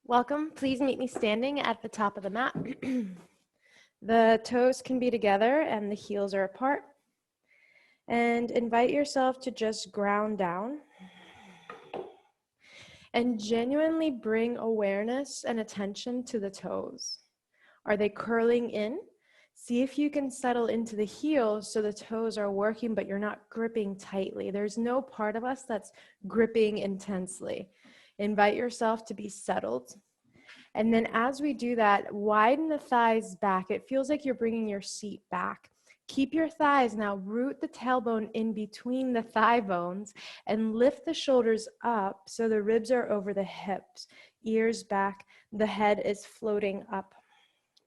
Welcome. Please meet me standing at the top of the mat. The toes can be together and the heels are apart. And invite yourself to just ground down and genuinely bring awareness and attention to the toes. Are they curling in? See if you can settle into the heels so the toes are working, but you're not gripping tightly. There's no part of us that's gripping intensely. Invite yourself to be settled. And then as we do that, widen the thighs back. It feels like you're bringing your seat back. Keep your thighs now, root the tailbone in between the thigh bones and lift the shoulders up so the ribs are over the hips, ears back, the head is floating up.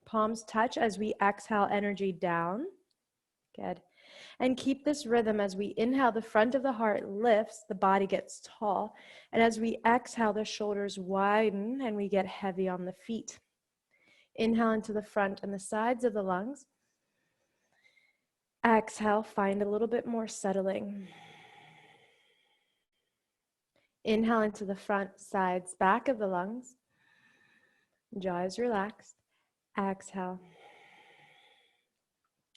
Palms touch as we exhale energy down. Good. And keep this rhythm as we inhale, the front of the heart lifts, the body gets tall. And as we exhale, the shoulders widen and we get heavy on the feet. Inhale into the front and the sides of the lungs. Exhale, find a little bit more settling. Inhale into the front, sides, back of the lungs. Jaw is relaxed. Exhale.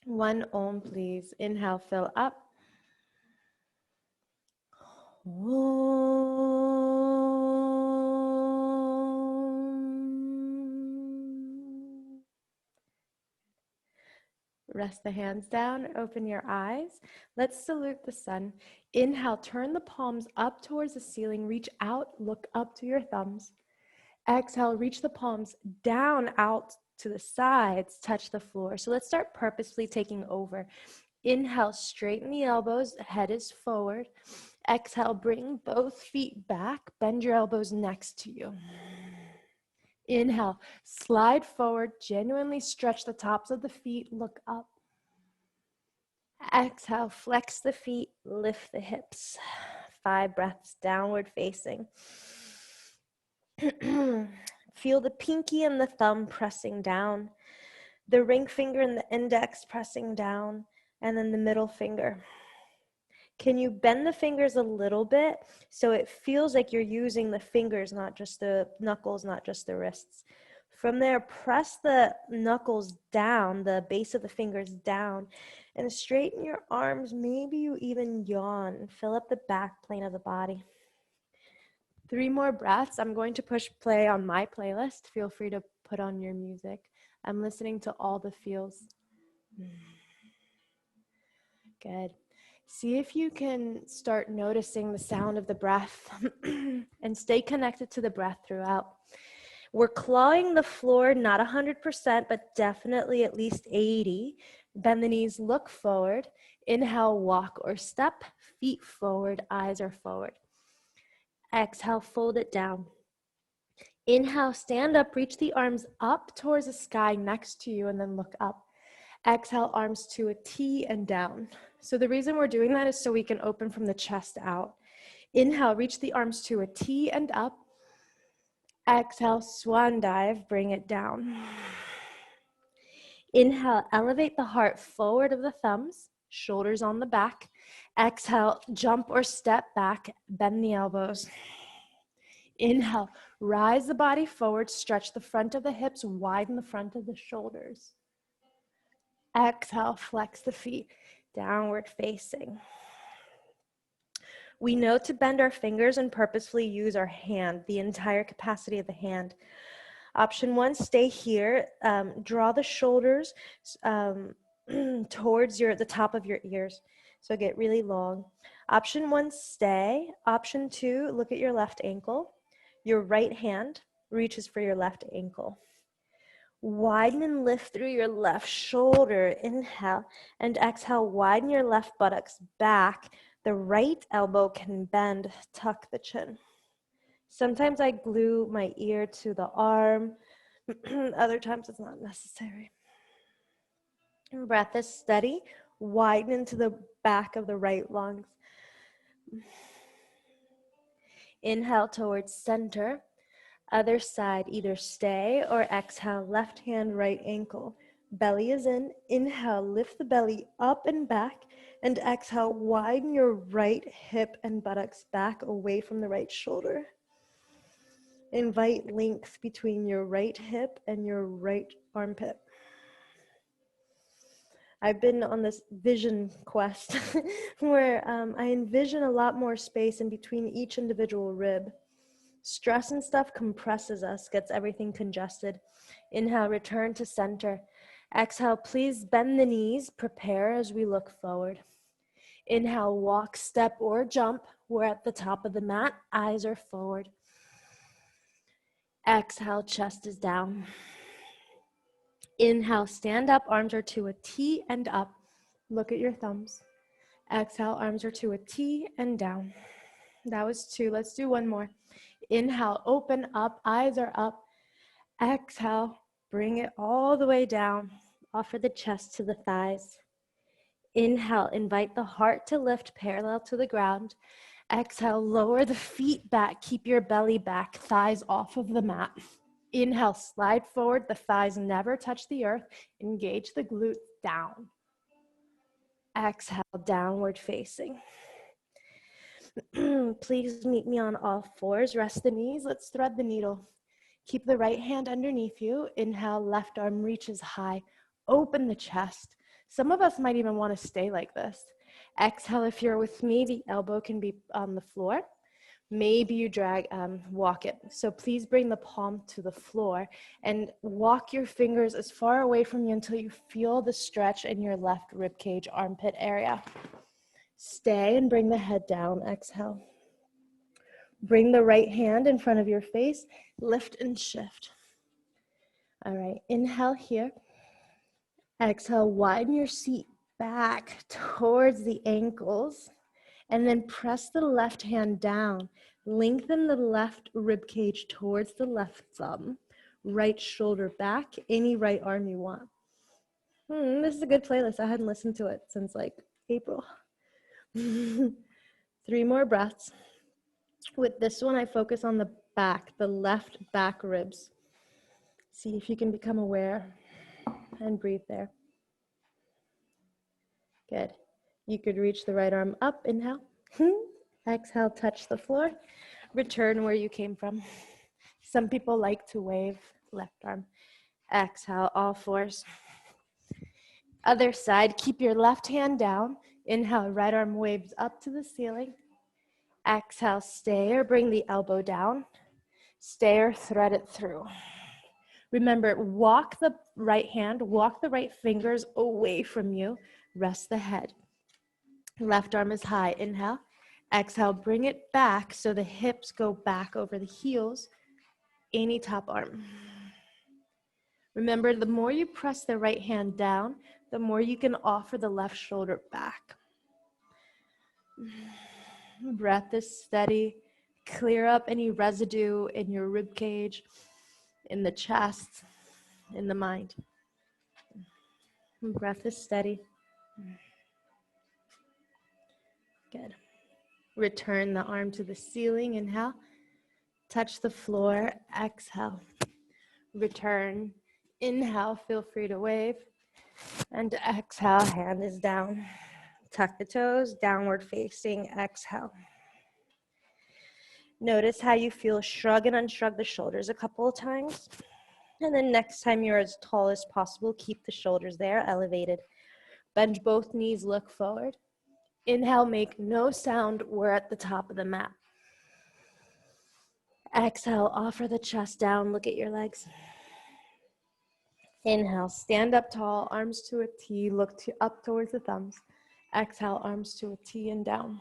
One Om, please. Inhale, fill up. Rest the hands down, open your eyes. Let's salute the sun. Inhale, turn the palms up towards the ceiling, reach out, look up to your thumbs. Exhale, reach the palms down, out to the sides, touch the floor. So let's start purposefully taking over. Inhale, straighten the elbows, head is forward. Exhale, bring both feet back, bend your elbows next to you. Inhale, slide forward, genuinely stretch the tops of the feet, look up. Exhale, flex the feet, lift the hips. 5 breaths, downward facing. Feel the pinky and the thumb pressing down, the ring finger and the index pressing down, and then the middle finger. Can you bend the fingers a little bit so it feels like you're using the fingers, not just the knuckles, not just the wrists? From there, press the knuckles down, the base of the fingers down, and straighten your arms. Maybe you even yawn. Fill up the back plane of the body. 3 more breaths. I'm going to push play on my playlist. Feel free to put on your music. I'm listening to all the feels. Good. See if you can start noticing the sound of the breath and stay connected to the breath throughout. We're clawing the floor, not 100%, but definitely at least 80. Bend the knees, look forward. Inhale, walk or step, feet forward, eyes are forward. Exhale, fold it down. Inhale, stand up, reach the arms up towards the sky next to you, and then look up. Exhale, arms to a T and down. So the reason we're doing that is so we can open from the chest out. Inhale, reach the arms to a T and up. Exhale, swan dive, bring it down. Inhale, elevate the heart forward of the thumbs, shoulders on the back. Exhale, jump or step back, bend the elbows. Inhale, rise the body forward, stretch the front of the hips, widen the front of the shoulders. Exhale, flex the feet, downward facing. We know to bend our fingers and purposefully use our hand, the entire capacity of the hand. Option 1, stay here. Draw the shoulders towards the top of your ears. So get really long. Option 1, stay. Option 2, look at your left ankle. Your right hand reaches for your left ankle. Widen and lift through your left shoulder. Inhale and exhale. Widen your left buttocks back. The right elbow can bend. Tuck the chin. Sometimes I glue my ear to the arm. Other times it's not necessary. And breath is steady. Widen into the back of the right lungs. Inhale towards center. Other side, either stay or exhale. Left hand, right ankle. Belly is in. Inhale, lift the belly up and back. And exhale, widen your right hip and buttocks back away from the right shoulder. Invite length between your right hip and your right armpit. I've been on this vision quest where I envision a lot more space in between each individual rib. Stress and stuff compresses us, gets everything congested. Inhale, return to center. Exhale, please bend the knees, prepare as we look forward. Inhale, walk, step, or jump. We're at the top of the mat, eyes are forward. Exhale, chest is down. Inhale, stand up, arms are to a T and up. Look at your thumbs. Exhale, arms are to a T and down. That was 2. Let's do one more. Inhale, open up, eyes are up. Exhale, bring it all the way down. Offer the chest to the thighs. Inhale, invite the heart to lift parallel to the ground. Exhale, lower the feet back. Keep your belly back, thighs off of the mat. Inhale, slide forward. The thighs never touch the earth. Engage the glutes down. Exhale, downward facing. Please meet me on all fours. Rest the knees. Let's thread the needle. Keep the right hand underneath you. Inhale, left arm reaches high. Open the chest. Some of us might even want to stay like this. Exhale, if you're with me, the elbow can be on the floor. Maybe you walk it. So please bring the palm to the floor and walk your fingers as far away from you until you feel the stretch in your left rib cage, armpit area. Stay and bring the head down. Exhale. Bring the right hand in front of your face. Lift and shift. All right, inhale here. Exhale, widen your seat back towards the ankles. And then press the left hand down. Lengthen the left rib cage towards the left thumb. Right shoulder back, any right arm you want. This is a good playlist. I hadn't listened to it since like April. 3 more breaths. With this one, I focus on the back, the left back ribs. See if you can become aware and breathe there. Good. You could reach the right arm up, inhale. Exhale, touch the floor. Return where you came from. Some people like to wave left arm. Exhale, all fours. Other side, keep your left hand down. Inhale, right arm waves up to the ceiling. Exhale, stay or bring the elbow down. Stay or thread it through. Remember, walk the right hand, walk the right fingers away from you. Rest the head. Left arm is high. Inhale. Exhale, bring it back so the hips go back over the heels. Any top arm. Remember, the more you press the right hand down, the more you can offer the left shoulder back. Breath is steady. Clear up any residue in your rib cage, in the chest, in the mind. Breath is steady. Good. Return the arm to the ceiling. Inhale. Touch the floor. Exhale. Return. Inhale. Feel free to wave. And exhale. Hand is down. Tuck the toes. Downward facing. Exhale. Notice how you feel. Shrug and unshrug the shoulders a couple of times. And then next time you're as tall as possible, keep the shoulders there, elevated. Bend both knees, look forward. Inhale, make no sound. We're at the top of the mat. Exhale, offer the chest down. Look at your legs. Inhale, stand up tall, arms to a T. Look up towards the thumbs. Exhale, arms to a T and down.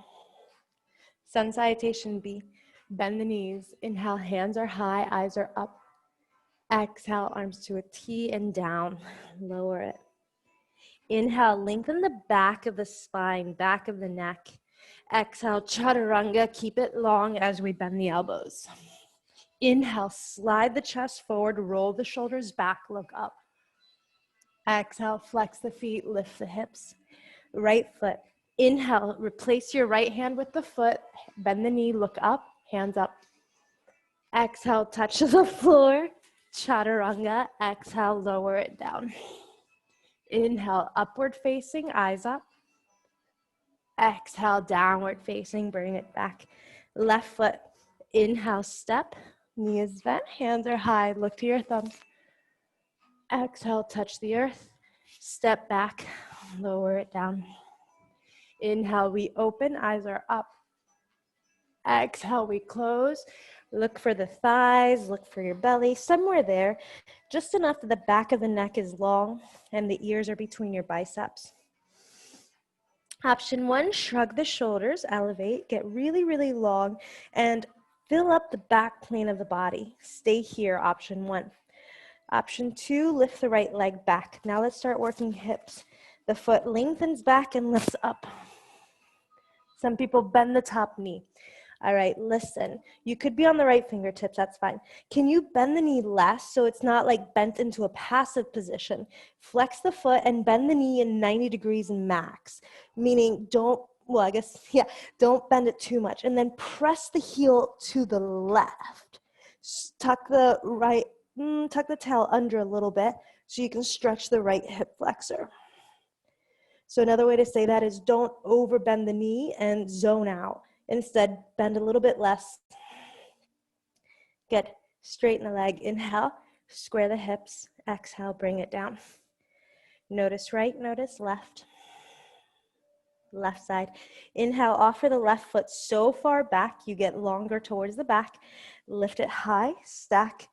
Sun salutation B. Bend the knees. Inhale, hands are high, eyes are up. Exhale, arms to a T and down. Lower it. Inhale, lengthen the back of the spine, back of the neck. Exhale, chaturanga. Keep it long as we bend the elbows. Inhale, slide the chest forward, roll the shoulders back, look up. Exhale, flex the feet, lift the hips. Right foot. Inhale, replace your right hand with the foot, bend the knee, look up, hands up. Exhale, touch the floor, chaturanga. Exhale, lower it down. Inhale, upward facing, eyes up. Exhale, downward facing, bring it back. Left foot, inhale, step. Knees bent, hands are high. Look to your thumbs. Exhale, touch the earth. Step back, lower it down. Inhale, we open, eyes are up. Exhale, we close. Look for the thighs, look for your belly, somewhere there, just enough that the back of the neck is long and the ears are between your biceps. Option 1, shrug the shoulders, elevate, get really, really long, and fill up the back plane of the body. Stay here, option 1. Option 2, lift the right leg back. Now let's start working hips. The foot lengthens back and lifts up. Some people bend the top knee. All right, listen, you could be on the right fingertips, that's fine. Can you bend the knee less so it's not like bent into a passive position? Flex the foot and bend the knee in 90 degrees max, meaning don't bend it too much. And then press the heel to the left. Tuck the tail under a little bit so you can stretch the right hip flexor. So another way to say that is don't overbend the knee and zone out. Instead, bend a little bit less. Good. Straighten the leg. Inhale, square the hips. Exhale, bring it down. Notice right, notice left. Left side. Inhale, offer the left foot so far back, you get longer towards the back. Lift it high, stack.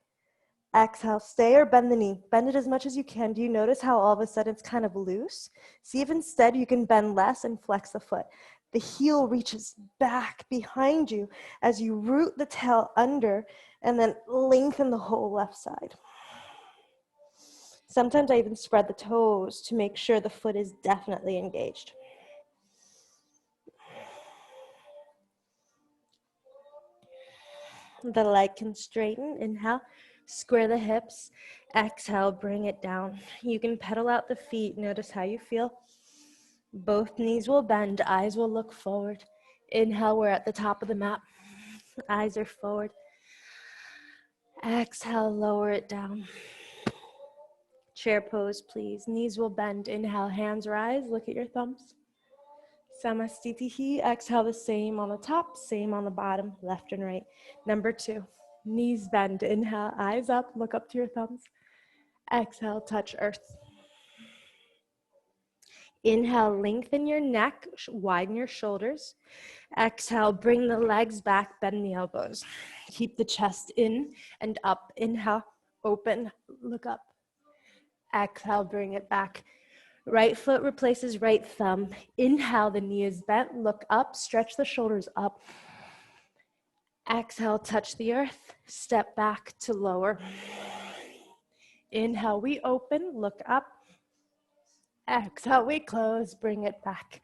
Exhale, stay or bend the knee. Bend it as much as you can. Do you notice how all of a sudden it's kind of loose? See if instead you can bend less and flex the foot. The heel reaches back behind you as you root the tail under and then lengthen the whole left side. Sometimes I even spread the toes to make sure the foot is definitely engaged. The leg can straighten. Inhale, square the hips. Exhale, bring it down. You can pedal out the feet. Notice how you feel. Both knees will bend, eyes will look forward. Inhale, we're at the top of the mat. Eyes are forward. Exhale, lower it down. Chair pose, please. Knees will bend. Inhale, hands rise. Look at your thumbs. Samastitihi. Exhale, the same on the top, same on the bottom, left and right. Number 2, knees bend. Inhale, eyes up. Look up to your thumbs. Exhale, touch earth. Inhale, lengthen your neck, widen your shoulders. Exhale, bring the legs back, bend the elbows. Keep the chest in and up. Inhale, open, look up. Exhale, bring it back. Right foot replaces right thumb. Inhale, the knee is bent, look up, stretch the shoulders up. Exhale, touch the earth, step back to lower. Inhale, we open, look up. Exhale, we close, bring it back.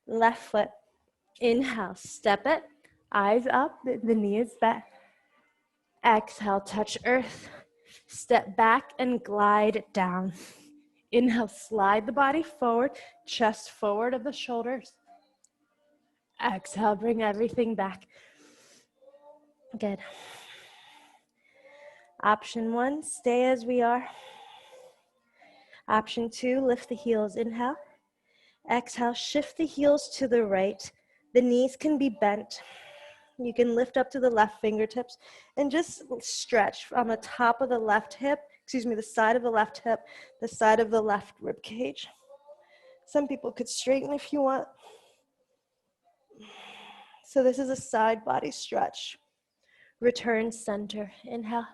Left foot, inhale, step it, eyes up, the knee is bent. Exhale, touch earth, step back and glide down. Inhale, slide the body forward, chest forward of the shoulders. Exhale, bring everything back. Good. Option 1, stay as we are. Option 2, lift the heels. Inhale. Exhale, shift the heels to the right. The knees can be bent. You can lift up to the left fingertips and just stretch on the top of the left hip, the side of the left hip, the side of the left rib cage. Some people could straighten if you want. So this is a side body stretch. Return center. Inhale.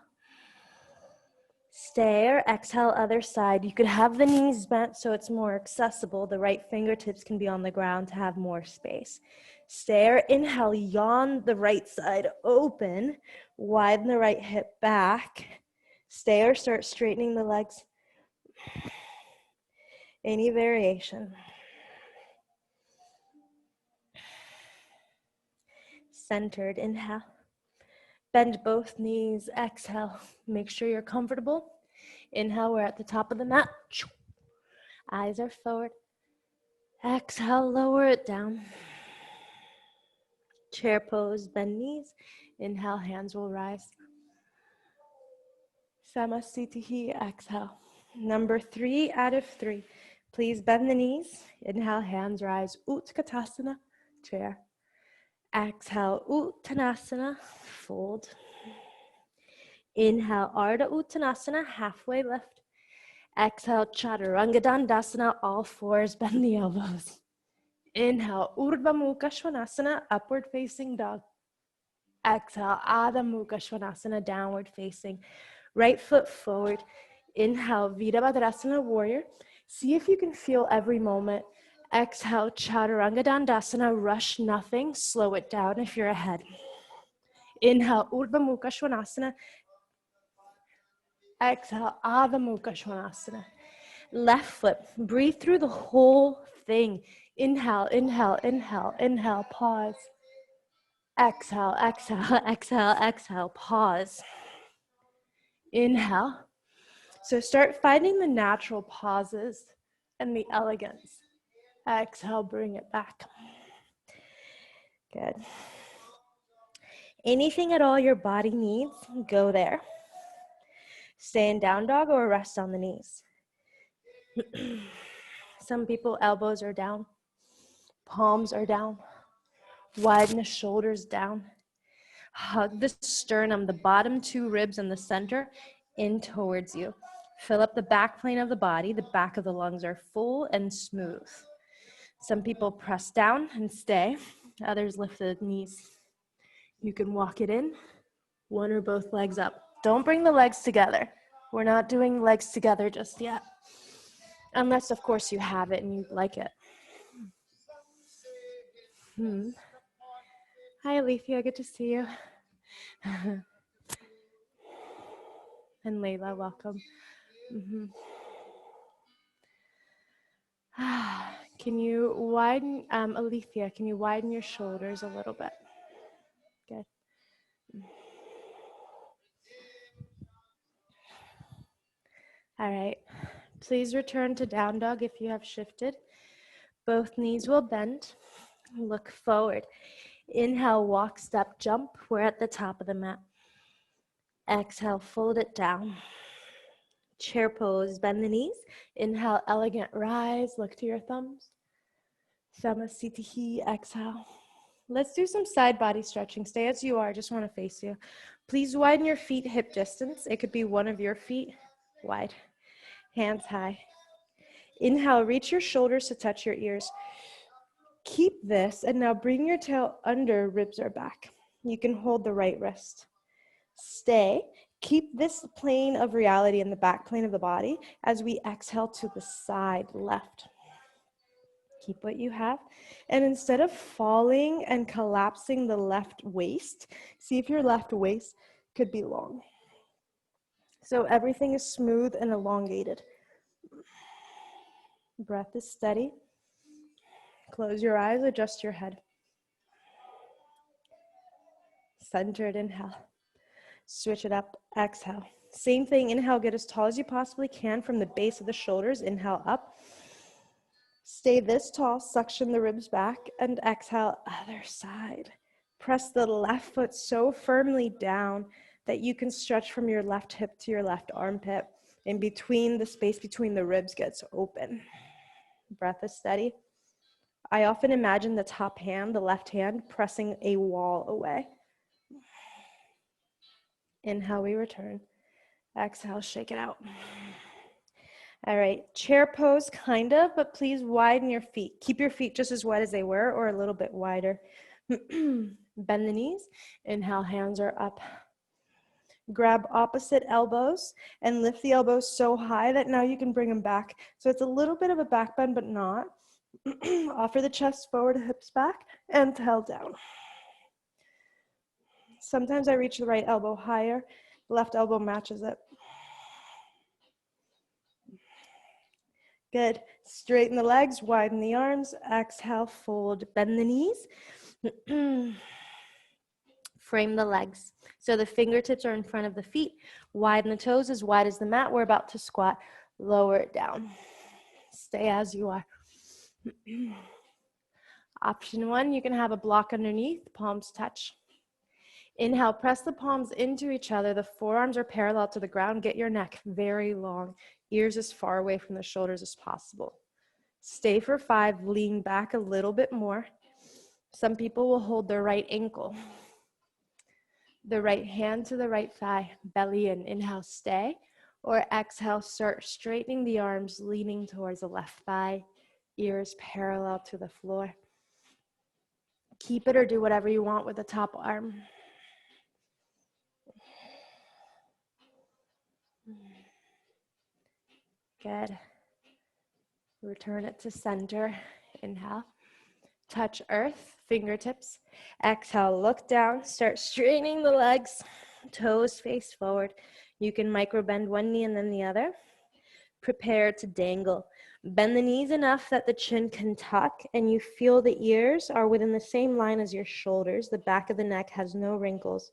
Stay or exhale, other side. You could have the knees bent so it's more accessible. The right fingertips can be on the ground to have more space. Stay or inhale, yawn the right side open. Widen the right hip back. Stay or start straightening the legs. Any variation. Centered, inhale. Bend both knees, exhale. Make sure you're comfortable. Inhale, we're at the top of the mat. Eyes are forward. Exhale, lower it down. Chair pose, bend knees. Inhale, hands will rise. Samasthiti, exhale. Number 3 out of 3. Please bend the knees. Inhale, hands rise. Utkatasana, chair. Exhale, Uttanasana, fold. Inhale, Ardha Uttanasana, halfway lift. Exhale, Chaturanga Dandasana, all fours, bend the elbows. Inhale, Urdhva Mukha Svanasana, upward facing dog. Exhale, Adha Mukha Svanasana, downward facing. Right foot forward. Inhale, Virabhadrasana, warrior. See if you can feel every moment. Exhale, Chaturanga Dandasana, rush nothing, slow it down if you're ahead. Inhale, Urdhva Mukha Svanasana. Exhale, Adha Mukha Svanasana. Left foot, breathe through the whole thing. Inhale, inhale, inhale, inhale, pause. Exhale, exhale, exhale, exhale, pause. Inhale. So start finding the natural pauses and the elegance. Exhale, bring it back. Good. Anything at all your body needs, go there. Stay in down dog or rest on the knees. Some people, elbows are down, palms are down. Widen the shoulders down. Hug the sternum, the bottom two ribs and the center in towards you. Fill up the back plane of the body. The back of the lungs are full and smooth. Some people press down and stay. Others lift the knees. You can walk it in, one or both legs up. Don't bring the legs together. We're not doing legs together just yet. Unless, of course, you have it and you like it. Hi, Alethea, good to see you. And Layla, welcome. Can you widen, Alethea, can you widen your shoulders a little bit? Good. All right. Please return to down dog if you have shifted. Both knees will bend. Look forward. Inhale, walk, step, jump. We're at the top of the mat. Exhale, fold it down. Chair pose, bend the knees. Inhale, elegant rise. Look to your thumbs. Samasthiti, exhale. Let's do some side body stretching. Stay as you are, just want to face you. Please widen your feet hip distance. It could be one of your feet wide. Hands high. Inhale, reach your shoulders to touch your ears. Keep this, and now bring your tail under, ribs are back. You can hold the right wrist. Stay. Keep this plane of reality in the back plane of the body as we exhale to the side left. Keep what you have. And instead of falling and collapsing the left waist, see if your left waist could be long. So everything is smooth and elongated. Breath is steady. Close your eyes, adjust your head. Centered, inhale. Switch it up, exhale. Same thing, inhale, get as tall as you possibly can from the base of the shoulders. Inhale, up. Stay this tall, suction the ribs back, and exhale, other side. Press the left foot so firmly down that you can stretch from your left hip to your left armpit. In between, the space between the ribs gets open. Breath is steady. I often imagine the top hand, the left hand, pressing a wall away. Inhale, we return. Exhale, shake it out. All right, chair pose kind of, but please widen your feet. Keep your feet just as wide as they were or a little bit wider. Bend the knees. Inhale, hands are up. Grab opposite elbows and lift the elbows so high that now you can bring them back. So it's a little bit of a back bend, but not. Offer the chest forward, hips back, and tail down. Sometimes I reach the right elbow higher, the left elbow matches it. Good. Straighten the legs, widen the arms. Exhale, fold, bend the knees. Frame the legs. So the fingertips are in front of the feet. Widen the toes as wide as the mat. We're about to squat. Lower it down. Stay as you are. Option one, you can have a block underneath, palms touch. Inhale, press the palms into each other. The forearms are parallel to the ground. Get your neck very long. Ears as far away from the shoulders as possible. Stay for 5. Lean back a little bit more. Some people will hold their right ankle. The right hand to the right thigh, belly in. Inhale, stay. Or exhale, start straightening the arms, leaning towards the left thigh, ears parallel to the floor. Keep it or do whatever you want with the top arm. Good. Return it to center. Inhale. Touch earth, fingertips. Exhale, look down. Start straightening the legs. Toes face forward. You can micro bend one knee and then the other. Prepare to dangle. Bend the knees enough that the chin can tuck and you feel the ears are within the same line as your shoulders. The back of the neck has no wrinkles.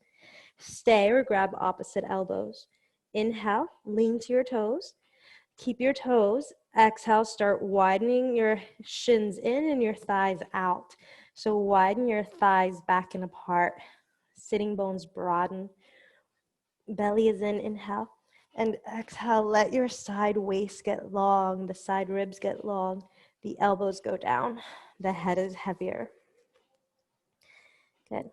Stay or grab opposite elbows. Inhale, lean to your toes. Keep your toes. Exhale, start widening your shins in and your thighs out. So widen your thighs back and apart. Sitting bones broaden. Belly is in, inhale. And exhale, let your side waist get long. The side ribs get long. The elbows go down. The head is heavier. Good.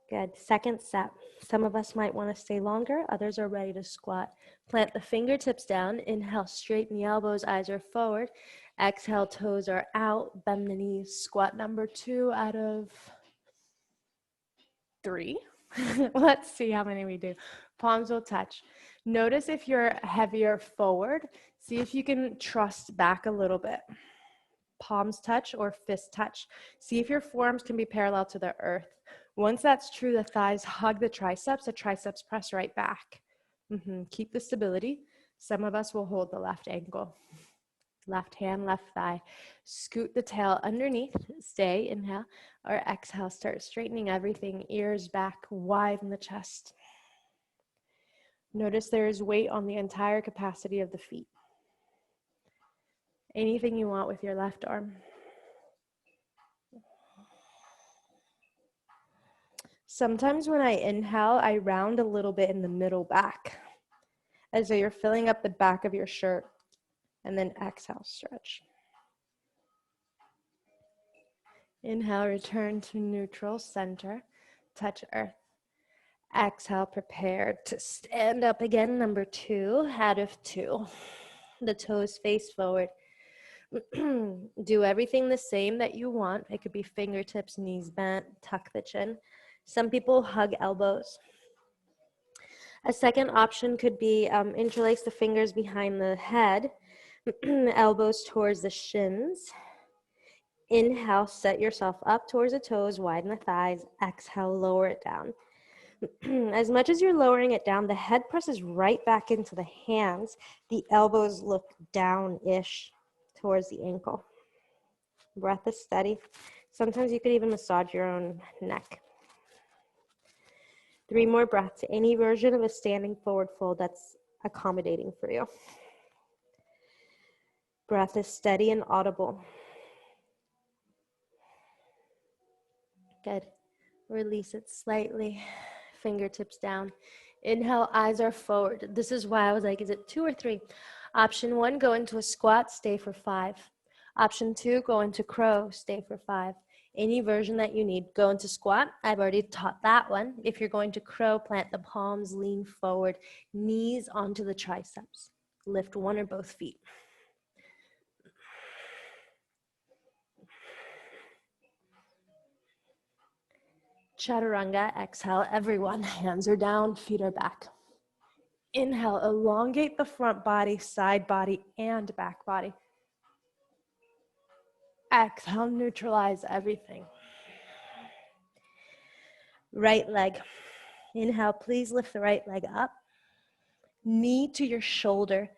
Good. Second set. Some of us might want to stay longer. Others are ready to squat. Plant the fingertips down. Inhale, straighten the elbows. Eyes are forward. Exhale, toes are out. Bend the knees. Squat number 2 out of 3. Let's see how many we do. Palms will touch. Notice if you're heavier forward. See if you can trust back a little bit. Palms touch or fist touch. See if your forearms can be parallel to the earth. Once that's true, the thighs hug the triceps press right back. Keep the stability. Some of us will hold the left ankle. Left hand, left thigh. Scoot the tail underneath. Stay, inhale, or exhale. Start straightening everything. Ears back, widen the chest. Notice there is weight on the entire capacity of the feet. Anything you want with your left arm. Sometimes when I inhale, I round a little bit in the middle back, as though you're filling up the back of your shirt, and then exhale, stretch. Inhale, return to neutral center, touch earth. Exhale, prepare to stand up again, number 2, out of 2. The toes face forward. Do everything the same that you want. It could be fingertips, knees bent, tuck the chin. Some people hug elbows. A second option could be interlace the fingers behind the head, elbows towards the shins. Inhale, set yourself up towards the toes, widen the thighs. Exhale, lower it down. As much as you're lowering it down, the head presses right back into the hands. The elbows look down-ish towards the ankle. Breath is steady. Sometimes you could even massage your own neck. 3 more breaths. Any version of a standing forward fold that's accommodating for you. Breath is steady and audible. Good. Release it slightly. Fingertips down. Inhale, eyes are forward. This is why I was like, is it 2 or 3? Option 1, go into a squat, stay for 5. Option 2, go into crow, stay for 5. Any version that you need. Go into squat. I've already taught that one. If you're going to crow, plant the palms, lean forward, knees onto the triceps. Lift one or both feet. Chaturanga, exhale, everyone. Hands are down, feet are back. Inhale, elongate the front body, side body, and back body. Exhale, neutralize everything. Right leg. Inhale, please lift the right leg up. Knee to your shoulder.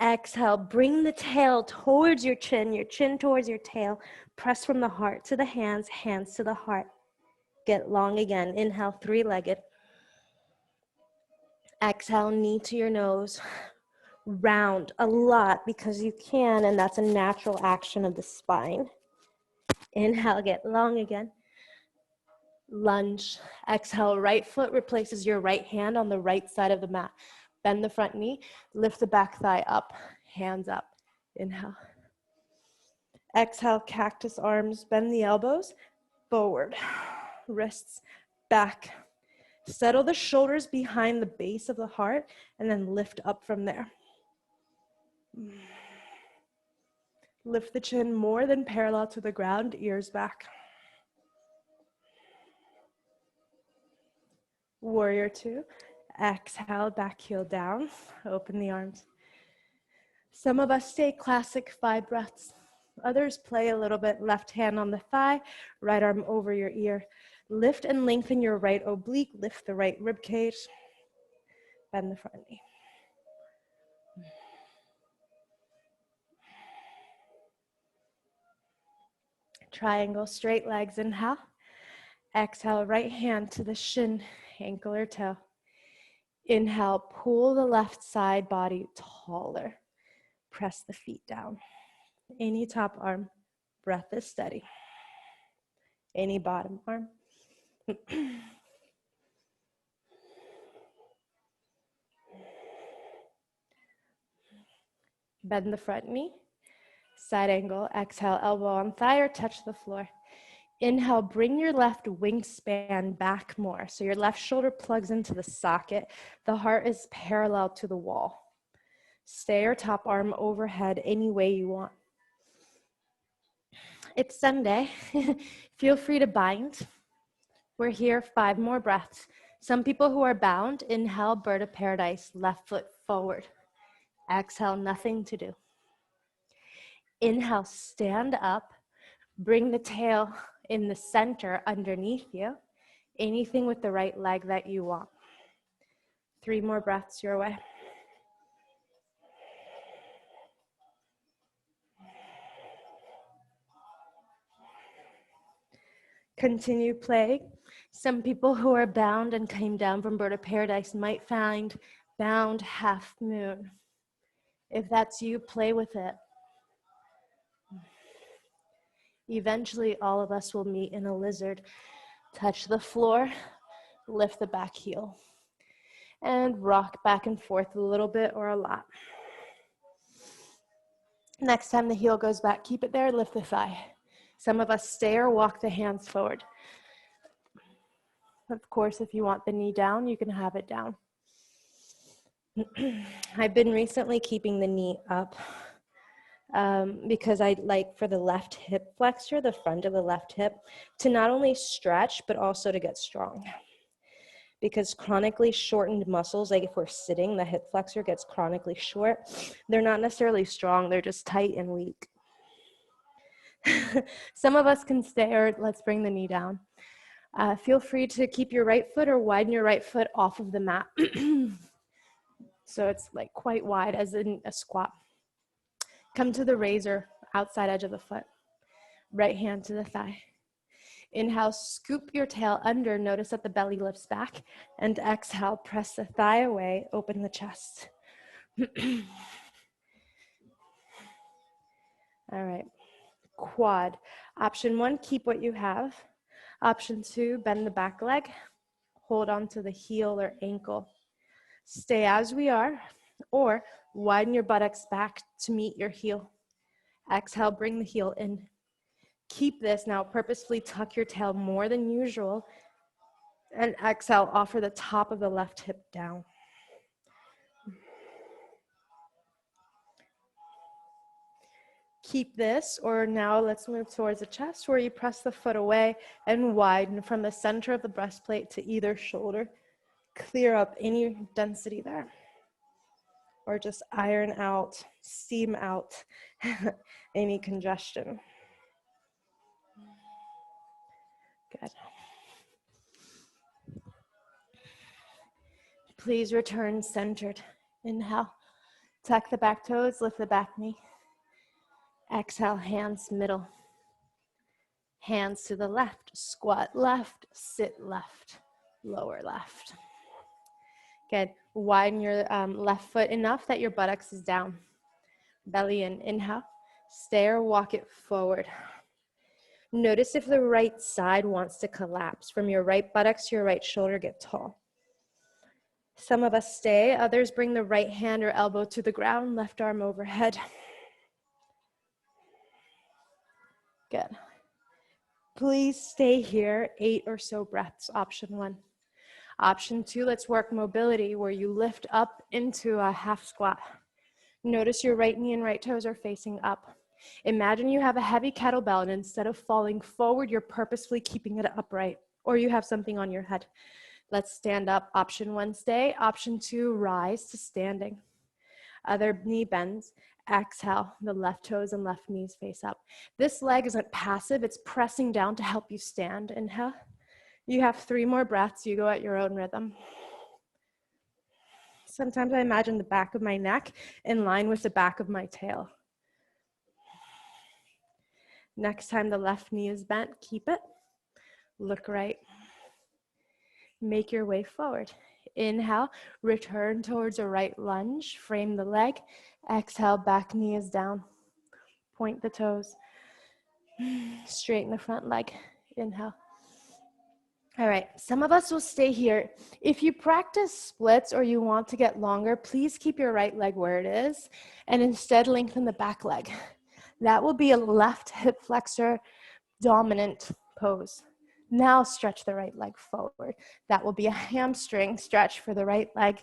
Exhale, bring the tail towards your chin towards your tail. Press from the heart to the hands, hands to the heart. Get long again. Inhale, 3-legged. Exhale, knee to your nose. Round a lot because you can, and that's a natural action of the spine. Inhale, get long again. Lunge. Exhale, right foot replaces your right hand on the right side of the mat. Bend the front knee, lift the back thigh up, hands up. Inhale. Exhale, cactus arms, bend the elbows. forward, wrists back. Settle the shoulders behind the base of the heart and then lift up from there. Lift the chin more than parallel to the ground, ears back. Warrior two. Exhale, back heel down. Open the arms. Some of us stay classic 5 breaths. Others play a little bit. Left hand on the thigh, right arm over your ear. Lift and lengthen your right oblique. Lift the right rib cage. Bend the front knee. Triangle, straight legs, inhale. Exhale, right hand to the shin, ankle or toe. Inhale, pull the left side body taller. Press the feet down. Any top arm, breath is steady. Any bottom arm. Bend the front knee. Side angle, exhale, elbow on thigh or touch the floor. Inhale, bring your left wingspan back more. So your left shoulder plugs into the socket. The heart is parallel to the wall. Stay your top arm overhead any way you want. It's Sunday. Feel free to bind. We're here 5 more breaths. Some people who are bound, inhale, bird of paradise, left foot forward. Exhale, nothing to do. Inhale, stand up. Bring the tail in the center underneath you. Anything with the right leg that you want. 3 more breaths your way. Continue playing. Some people who are bound and came down from bird of paradise might find bound half moon. If that's you, play with it. Eventually, all of us will meet in a lizard. Touch the floor, lift the back heel, and rock back and forth a little bit or a lot. Next time the heel goes back, keep it there, lift the thigh. Some of us stay or walk the hands forward. Of course, if you want the knee down, you can have it down. I've been recently keeping the knee up because I like for the left hip flexor, the front of the left hip, to not only stretch, but also to get strong. Because chronically shortened muscles, like if we're sitting, the hip flexor gets chronically short. They're not necessarily strong, they're just tight and weak. Some of us can stay, or let's bring the knee down. Feel free to keep your right foot or widen your right foot off of the mat. So it's like quite wide as in a squat. Come to the razor, outside edge of the foot. Right hand to the thigh. Inhale, scoop your tail under. Notice that the belly lifts back. And exhale, press the thigh away, open the chest. All right. Quad. Option 1, keep what you have. Option 2, bend the back leg. Hold on to the heel or ankle. Stay as we are, or widen your buttocks back to meet your heel. Exhale, bring the heel in. Keep this. Now purposefully tuck your tail more than usual. And exhale, offer the top of the left hip down. Keep this, or now let's move towards the chest where you press the foot away and widen from the center of the breastplate to either shoulder. Clear up any density there. Or just iron out, steam out any congestion. Good. Please return centered. Inhale. Tuck the back toes, lift the back knee. Exhale, hands middle. Hands to the left, squat left, sit left, lower left. Good. Widen your left foot enough that your buttocks is down. Belly in, inhale. Stay or walk it forward. Notice if the right side wants to collapse. From your right buttocks to your right shoulder, get tall. Some of us stay, others bring the right hand or elbow to the ground, left arm overhead. Good. Please stay here, 8 or so breaths, option 1. Option 2, let's work mobility where you lift up into a half squat. Notice your right knee and right toes are facing up. Imagine you have a heavy kettlebell and instead of falling forward, you're purposefully keeping it upright, or you have something on your head. Let's stand up. Option 1, stay. Option 2, rise to standing. Other knee bends. Exhale, the left toes and left knees face up. This leg isn't passive, it's pressing down to help you stand. Inhale. You have 3 more breaths. You go at your own rhythm. Sometimes I imagine the back of my neck in line with the back of my tail. Next time the left knee is bent, keep it. Look right. Make your way forward. Inhale, return towards a right lunge. Frame the leg. Exhale, back knee is down. Point the toes. Straighten the front leg. Inhale. All right, some of us will stay here. If you practice splits or you want to get longer, please keep your right leg where it is and instead lengthen the back leg. That will be a left hip flexor dominant pose. Now stretch the right leg forward. That will be a hamstring stretch for the right leg.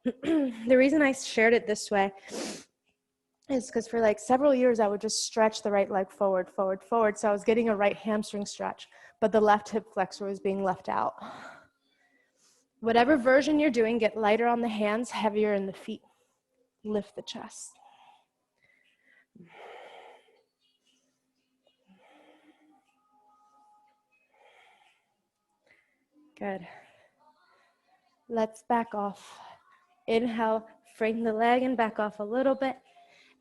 The reason I shared it this way is because for like several years, I would just stretch the right leg forward, forward, forward. So I was getting a right hamstring stretch, but the left hip flexor was being left out. Whatever version you're doing, get lighter on the hands, heavier in the feet. Lift the chest. Good. Let's back off. Inhale, frame the leg and back off a little bit.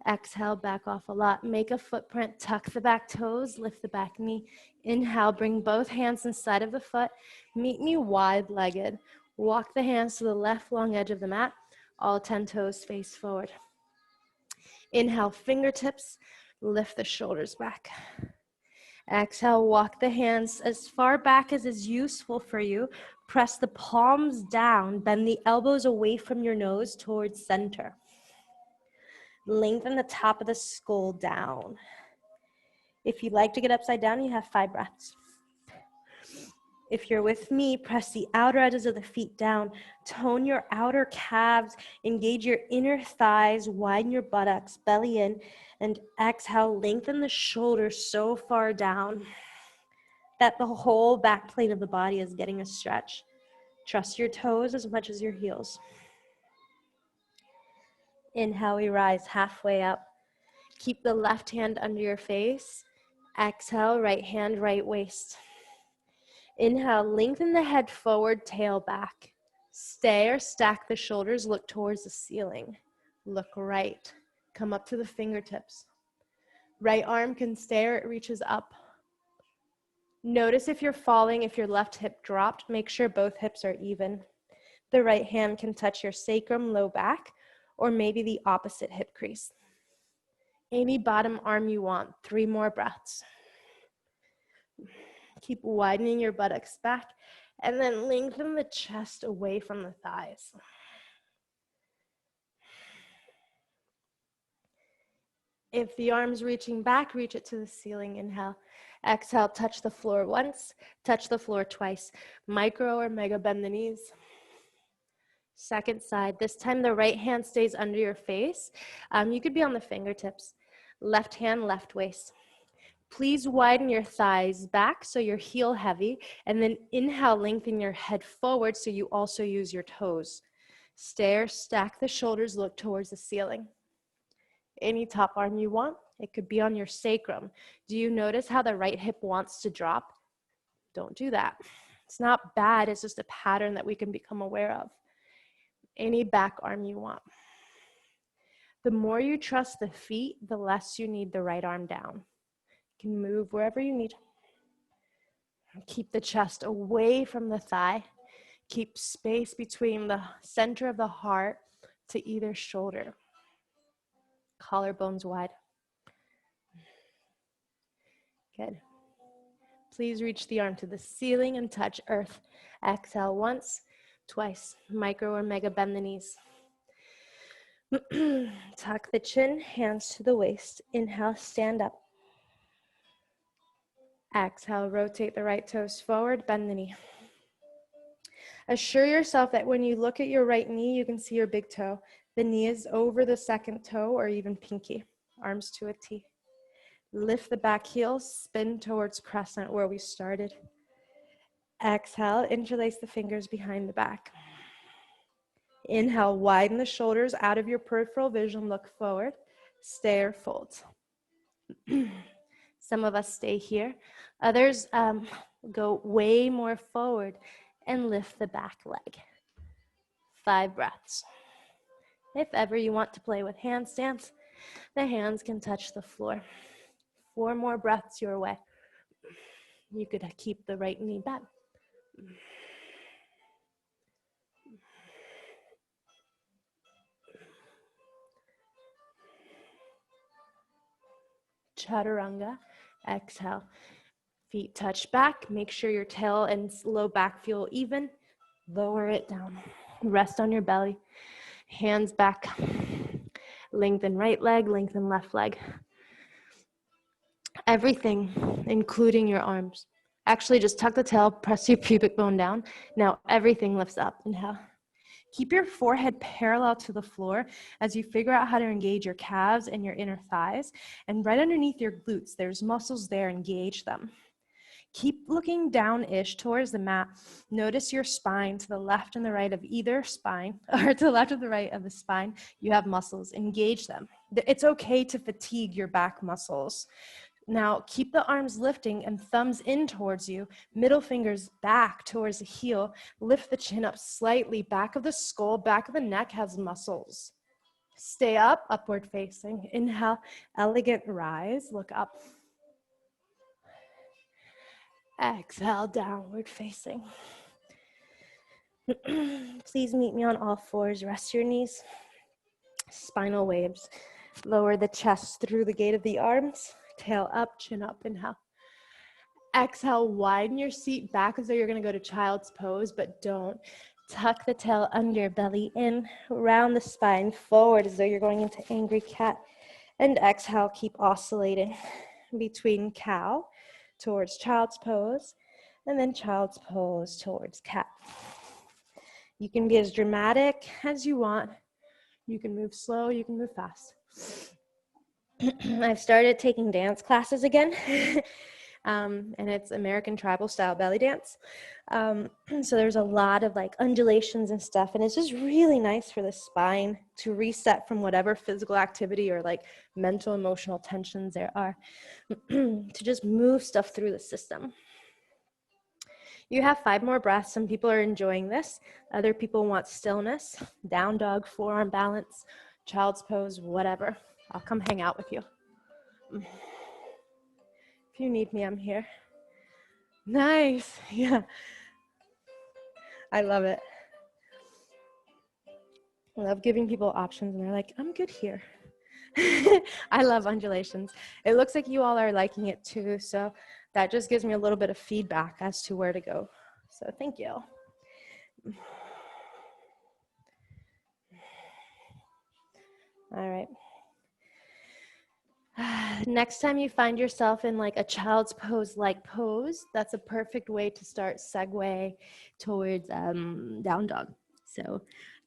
Exhale, back off a lot. Make a footprint, tuck the back toes, lift the back knee. Inhale, bring both hands inside of the foot. Meet me wide-legged. Walk the hands to the left long edge of the mat. All 10 toes face forward. Inhale, fingertips, lift the shoulders back. Exhale, walk the hands as far back as is useful for you. Press the palms down, bend the elbows away from your nose towards center. Lengthen the top of the skull down. If you'd like to get upside down, you have 5 breaths. If you're with me, press the outer edges of the feet down. Tone your outer calves. Engage your inner thighs. Widen your buttocks. Belly in. And exhale, lengthen the shoulders so far down that the whole back plane of the body is getting a stretch. Trust your toes as much as your heels. Inhale, we rise halfway up. Keep the left hand under your face. Exhale, right hand, right waist. Inhale, lengthen the head forward, tail back. Stay or stack the shoulders, look towards the ceiling. Look right. Come up to the fingertips. Right arm can stay or it reaches up. Notice if you're falling, if your left hip dropped, make sure both hips are even. The right hand can touch your sacrum, low back, or maybe the opposite hip crease. Any bottom arm you want, 3 more breaths. Keep widening your buttocks back, and then lengthen the chest away from the thighs. If the arm's reaching back, reach it to the ceiling. Inhale. Exhale, touch the floor once, touch the floor twice. Micro or mega bend the knees. Second side. This time the right hand stays under your face. You could be on the fingertips. Left hand, left waist. Please widen your thighs back so you're heel heavy, and then inhale, lengthen your head forward so you also use your toes. Stay or stack the shoulders, look towards the ceiling. Any top arm you want. It could be on your sacrum. Do you notice how the right hip wants to drop? Don't do that. It's not bad, it's just a pattern that we can become aware of. Any back arm you want. The more you trust the feet, the less you need the right arm down. You can move wherever you need. Keep the chest away from the thigh. Keep space between the center of the heart to either shoulder. Collarbones wide. Good. Please reach the arm to the ceiling and touch earth. Exhale once, twice. Micro or mega bend the knees. Tuck the chin, hands to the waist. Inhale, stand up. Exhale, rotate the right toes forward, bend the knee. Assure yourself that when you look at your right knee, you can see your big toe. The knee is over the second toe or even pinky. Arms to a T. Lift the back heel, spin towards crescent where we started. Exhale, interlace the fingers behind the back. Inhale, widen the shoulders out of your peripheral vision, look forward. Stay or fold. Some of us stay here. Others go way more forward and lift the back leg. 5 breaths. If ever you want to play with handstands, the hands can touch the floor. 4 more breaths your way. You could keep the right knee bent. Chaturanga. Exhale. Feet touch back. Make sure your tail and low back feel even. Lower it down. Rest on your belly. Hands back. Lengthen right leg, lengthen left leg. Everything, including your arms. Actually, just tuck the tail, press your pubic bone down. Now everything lifts up. Inhale. Keep your forehead parallel to the floor as you figure out how to engage your calves and your inner thighs. And right underneath your glutes, there's muscles there, engage them. Keep looking down-ish towards the mat. Notice your spine to the left and the right of either spine, or to the left or the right of the spine. You have muscles, engage them. It's okay to fatigue your back muscles. Now, keep the arms lifting and thumbs in towards you, middle fingers back towards the heel. Lift the chin up slightly, back of the skull, back of the neck has muscles. Stay up, upward facing. Inhale, elegant rise, look up. Exhale, downward facing. Please meet me on all fours. Rest your knees. Spinal waves. Lower the chest through the gate of the arms. Tail up, chin up, inhale. Exhale, widen your seat back as though you're going to go to child's pose, but don't. Tuck the tail under, belly in, round the spine, forward as though you're going into angry cat. And exhale, keep oscillating between cow towards child's pose, and then child's pose towards cat. You can be as dramatic as you want. You can move slow, you can move fast. I've started taking dance classes again, and it's American tribal style belly dance. So there's a lot of like undulations and stuff, and it's just really nice for the spine to reset from whatever physical activity or like mental, emotional tensions there are, to just move stuff through the system. You have 5 more breaths. Some people are enjoying this. Other people want stillness, down dog, forearm balance, child's pose, whatever. I'll come hang out with you. If you need me, I'm here. Nice. Yeah. I love it. I love giving people options, and they're like, I'm good here. I love undulations. It looks like you all are liking it too, so that just gives me a little bit of feedback as to where to go. So thank you. All right. Next time you find yourself in like a child's pose-like pose, that's a perfect way to start segue towards down dog. So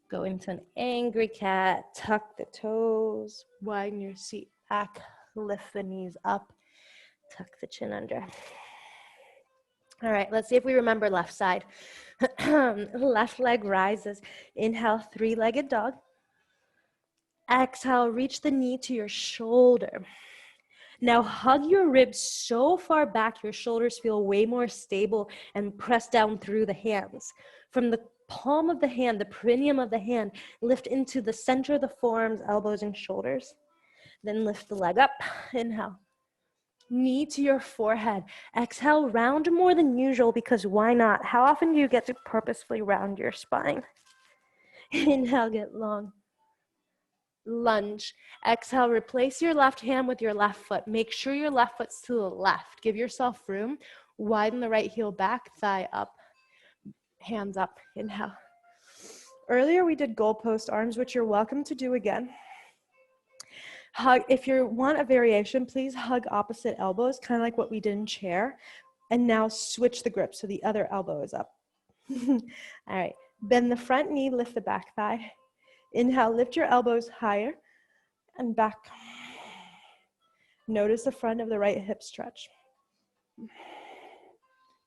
go into an angry cat, tuck the toes, widen your seat back, lift the knees up, tuck the chin under. All right, let's see if we remember left side. Left leg rises. Inhale, 3-legged dog. Exhale, reach the knee to your shoulder. Now hug your ribs so far back, your shoulders feel way more stable, and press down through the hands. From the palm of the hand, the perineum of the hand, lift into the center of the forearms, elbows, and shoulders. Then lift the leg up. Inhale. Knee to your forehead. Exhale, round more than usual, because why not? How often do you get to purposefully round your spine? Inhale, get long. Lunge. Exhale, replace your left hand with your left foot. Make sure your left foot's to the left. Give yourself room. Widen the right heel back, thigh up, hands up. Inhale. Earlier we did goalpost arms, which you're welcome to do again. Hug, if you want a variation, please hug opposite elbows, kind of like what we did in chair. And now switch the grip so the other elbow is up. All right, bend the front knee, lift the back thigh. Inhale, lift your elbows higher and back. Notice the front of the right hip stretch.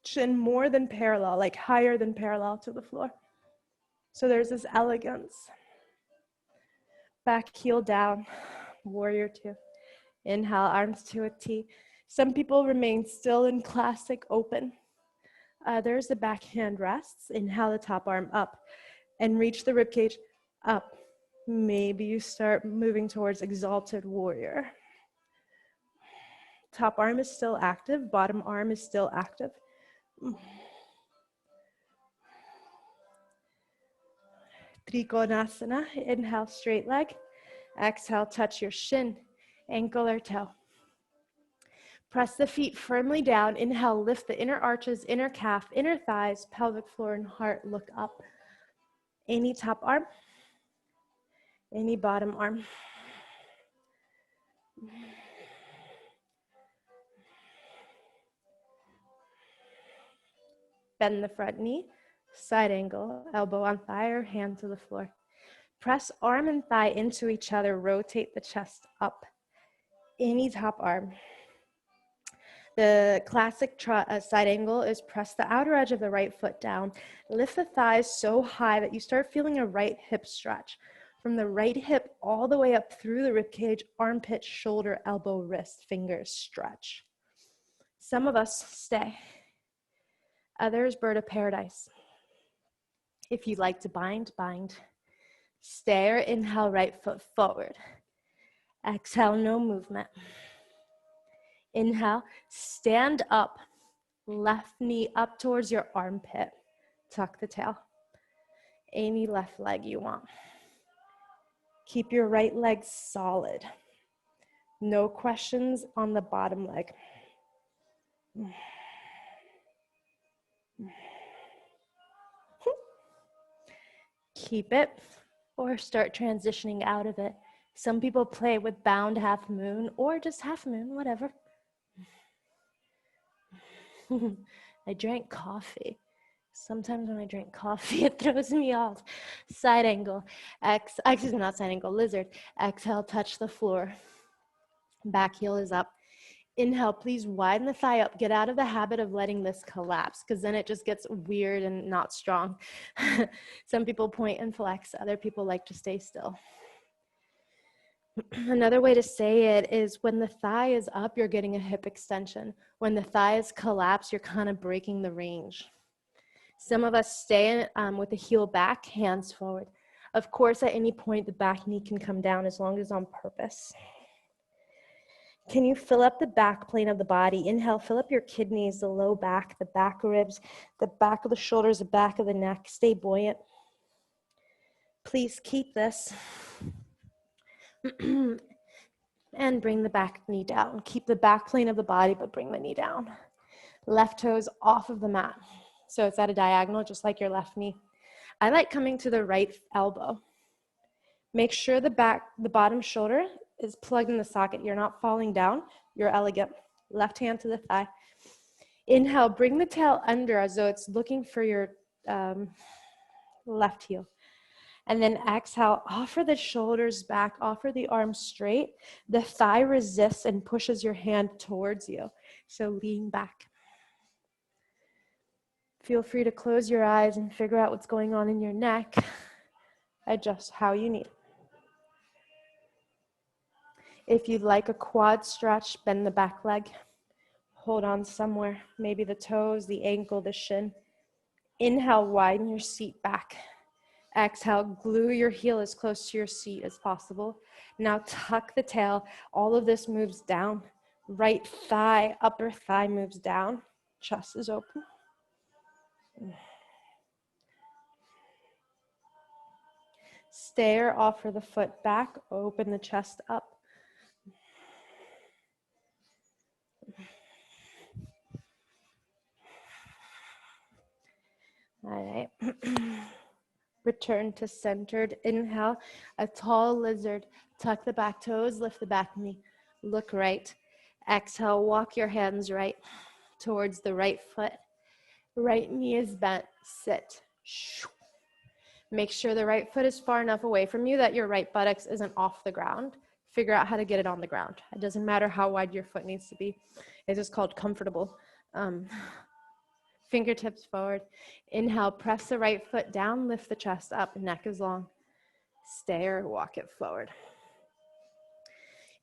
Chin more than parallel, like higher than parallel to the floor. So there's this elegance. Back heel down, warrior two. Inhale, arms to a T. Some people remain still in classic open. Others, the back hand rests. Inhale, the top arm up and reach the rib cage up. Maybe you start moving towards exalted warrior. Top arm is still active, bottom arm is still active. Trikonasana, inhale, straight leg. Exhale, touch your shin, ankle or toe. Press the feet firmly down. Inhale, lift the inner arches, inner calf, inner thighs, pelvic floor and heart, look up. Any top arm, any bottom arm. Bend the front knee, side angle, elbow on thigh or hand to the floor. Press arm and thigh into each other, rotate the chest up. Any top arm. The classic side angle is press the outer edge of the right foot down. Lift the thighs so high that you start feeling a right hip stretch. From the right hip all the way up through the rib cage, armpit, shoulder, elbow, wrist, fingers, stretch. Some of us stay. Others, bird of paradise. If you'd like to bind, bind. Stay or inhale, right foot forward. Exhale, no movement. Inhale, stand up, left knee up towards your armpit. Tuck the tail. Any left leg you want. Keep your right leg solid. No questions on the bottom leg. Keep it or start transitioning out of it. Some people play with bound half moon or just half moon, whatever. I drank coffee. Sometimes when I drink coffee, it throws me off. Side angle, not side angle, lizard. Exhale, touch the floor. Back heel is up. Inhale, please widen the thigh up. Get out of the habit of letting this collapse because then it just gets weird and not strong. Some people point and flex. Other people like to stay still. Another way to say it is when the thigh is up, you're getting a hip extension. When the thighs collapse, you're kind of breaking the range. Some of us stay with the heel back, hands forward. Of course, at any point, the back knee can come down as long as on purpose. Can you fill up the back plane of the body? Inhale, fill up your kidneys, the low back, the back ribs, the back of the shoulders, the back of the neck. Stay buoyant. Please keep this. And bring the back knee down. Keep the back plane of the body, but bring the knee down. Left toes off of the mat. So it's at a diagonal, just like your left knee. I like coming to the right elbow. Make sure the bottom shoulder is plugged in the socket. You're not falling down. You're elegant. Left hand to the thigh. Inhale, bring the tail under as though it's looking for your left heel. And then exhale, offer the shoulders back, offer the arms straight. The thigh resists and pushes your hand towards you. So lean back. Feel free to close your eyes and figure out what's going on in your neck. Adjust how you need. If you'd like a quad stretch, bend the back leg. Hold on somewhere, maybe the toes, the ankle, the shin. Inhale, widen your seat back. Exhale, glue your heel as close to your seat as possible. Now tuck the tail. All of this moves down. Right thigh, upper thigh moves down. Chest is open. Stay or offer the foot back. Open the chest up. All right. Return to centered. Inhale, a tall lizard. Tuck the back toes, lift the back knee. Look right. Exhale, walk your hands right towards the right foot. Right knee is bent. Sit. Make sure the right foot is far enough away from you that your right buttocks isn't off the ground. Figure out how to get it on the ground. It doesn't matter how wide your foot needs to be. It's just called comfortable. Fingertips forward. Inhale, press the right foot down, lift the chest up, neck is long. Stay or walk it forward.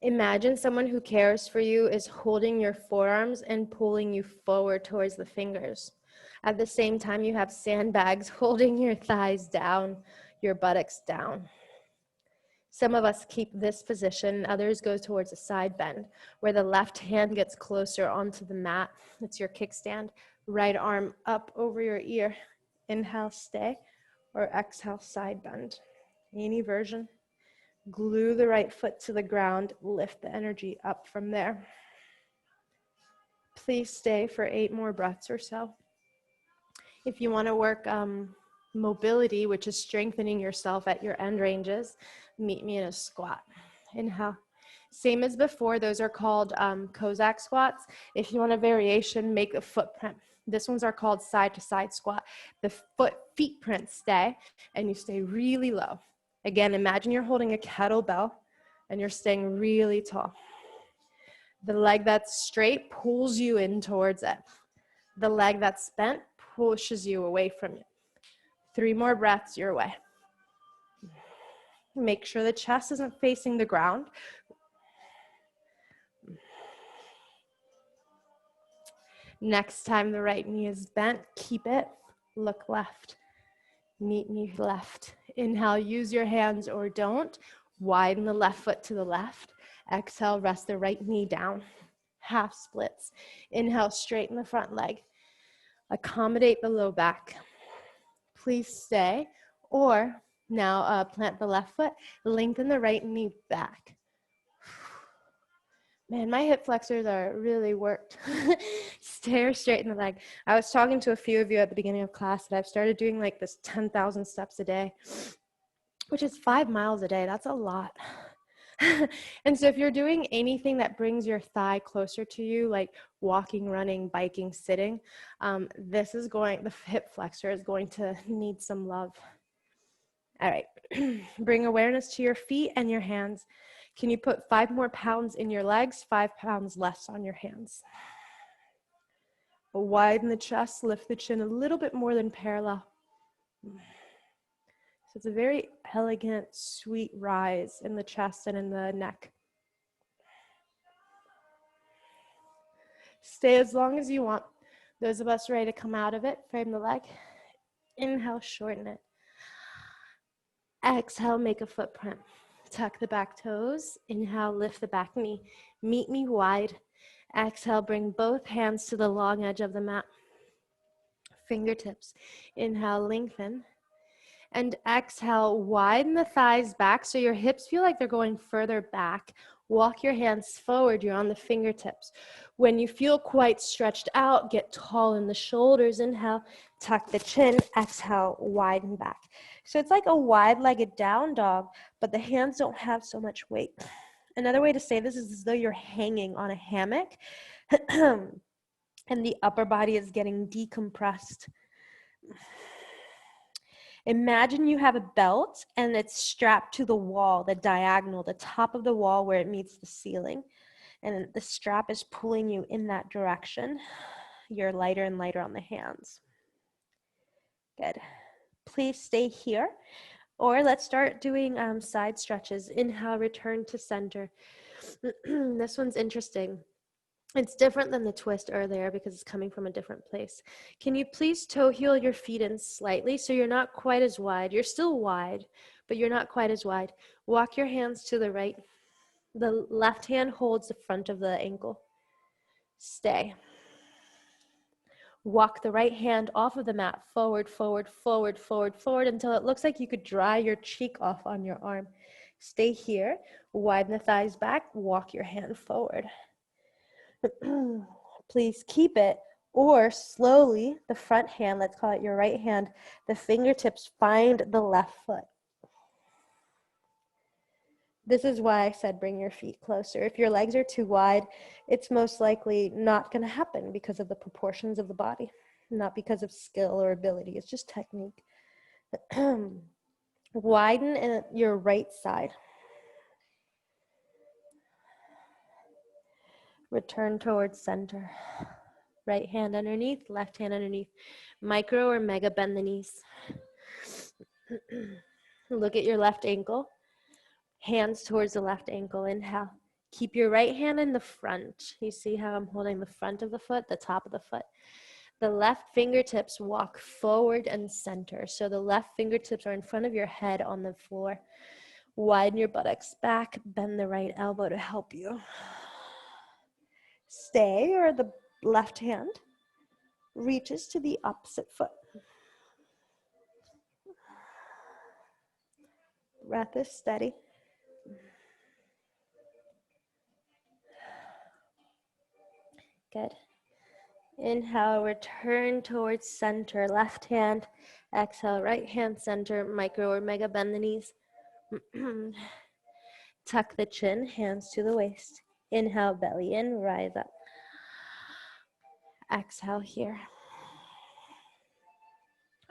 Imagine someone who cares for you is holding your forearms and pulling you forward towards the fingers. At the same time, you have sandbags holding your thighs down, your buttocks down. Some of us keep this position, others go towards a side bend, where the left hand gets closer onto the mat. It's your kickstand. Right arm up over your ear. Inhale, stay, or exhale, side bend. Any version. Glue the right foot to the ground, lift the energy up from there. Please stay for 8 more breaths or so. If you want to work mobility, which is strengthening yourself at your end ranges, meet me in a squat. Inhale. Same as before, those are called Cossack squats. If you want a variation, make a footprint. This ones are called side to side squat. The feet prints stay, and you stay really low. Again, imagine you're holding a kettlebell and you're staying really tall. The leg that's straight pulls you in towards it. The leg that's bent pushes you away from it. 3 more breaths your way. Make sure the chest isn't facing the ground. Next time the right knee is bent, keep it. Look left. Meet me left. Inhale, use your hands or don't. Widen the left foot to the left. Exhale, rest the right knee down. Half splits. Inhale, straighten the front leg. Accommodate the low back. Please stay. Or now plant the left foot. Lengthen the right knee back. Man, my hip flexors are really worked. Stay or straighten the leg. I was talking to a few of you at the beginning of class that I've started doing like this 10,000 steps a day, which is 5 miles a day. That's a lot. And so if you're doing anything that brings your thigh closer to you, like walking, running, biking, sitting, the hip flexor is going to need some love. All right, bring awareness to your feet and your hands. Can you put 5 more pounds in your legs, 5 pounds less on your hands? Widen the chest, lift the chin a little bit more than parallel. So it's a very elegant, sweet rise in the chest and in the neck. Stay as long as you want. Those of us ready to come out of it, frame the leg. Inhale, shorten it. Exhale, make a footprint. Tuck the back toes. Inhale, lift the back knee. Meet me wide. Exhale, bring both hands to the long edge of the mat. Fingertips. Inhale, lengthen. And exhale, widen the thighs back so your hips feel like they're going further back. Walk your hands forward. You're on the fingertips. When you feel quite stretched out, get tall in the shoulders. Inhale, tuck the chin. Exhale, widen back. So it's like a wide-legged down dog, but the hands don't have so much weight. Another way to say this is as though you're hanging on a hammock and the upper body is getting decompressed. Imagine you have a belt and it's strapped to the wall, the diagonal, the top of the wall where it meets the ceiling. And the strap is pulling you in that direction. You're lighter and lighter on the hands. Good. Please stay here. Or let's start doing side stretches. Inhale, return to center. This one's interesting. It's different than the twist earlier because it's coming from a different place. Can you please toe heel your feet in slightly so you're not quite as wide? You're still wide, but you're not quite as wide. Walk your hands to the right. The left hand holds the front of the ankle. Stay. Walk the right hand off of the mat, forward, forward, forward, forward, forward, until it looks like you could dry your cheek off on your arm. Stay here. Widen the thighs back. Walk your hand forward. Please keep it Or slowly, the front hand, let's call it your right hand, the fingertips find the left foot. This is why I said bring your feet closer. If your legs are too wide, it's most likely not going to happen because of the proportions of the body, not because of skill or ability. It's just technique. Widen your right side. Return towards center. Right hand underneath, left hand underneath. Micro or mega bend the knees. Look at your left ankle. Hands towards the left ankle. Inhale. Keep your right hand in the front. You see how I'm holding the front of the foot, the top of the foot. The left fingertips walk forward and center. So the left fingertips are in front of your head on the floor. Widen your buttocks back. Bend the right elbow to help you. Stay, or the left hand reaches to the opposite foot. Breath is steady. Good. Inhale, return towards center, left hand. Exhale, right hand center, micro or mega bend the knees. Tuck the chin, hands to the waist. Inhale, belly in, rise up. Exhale here.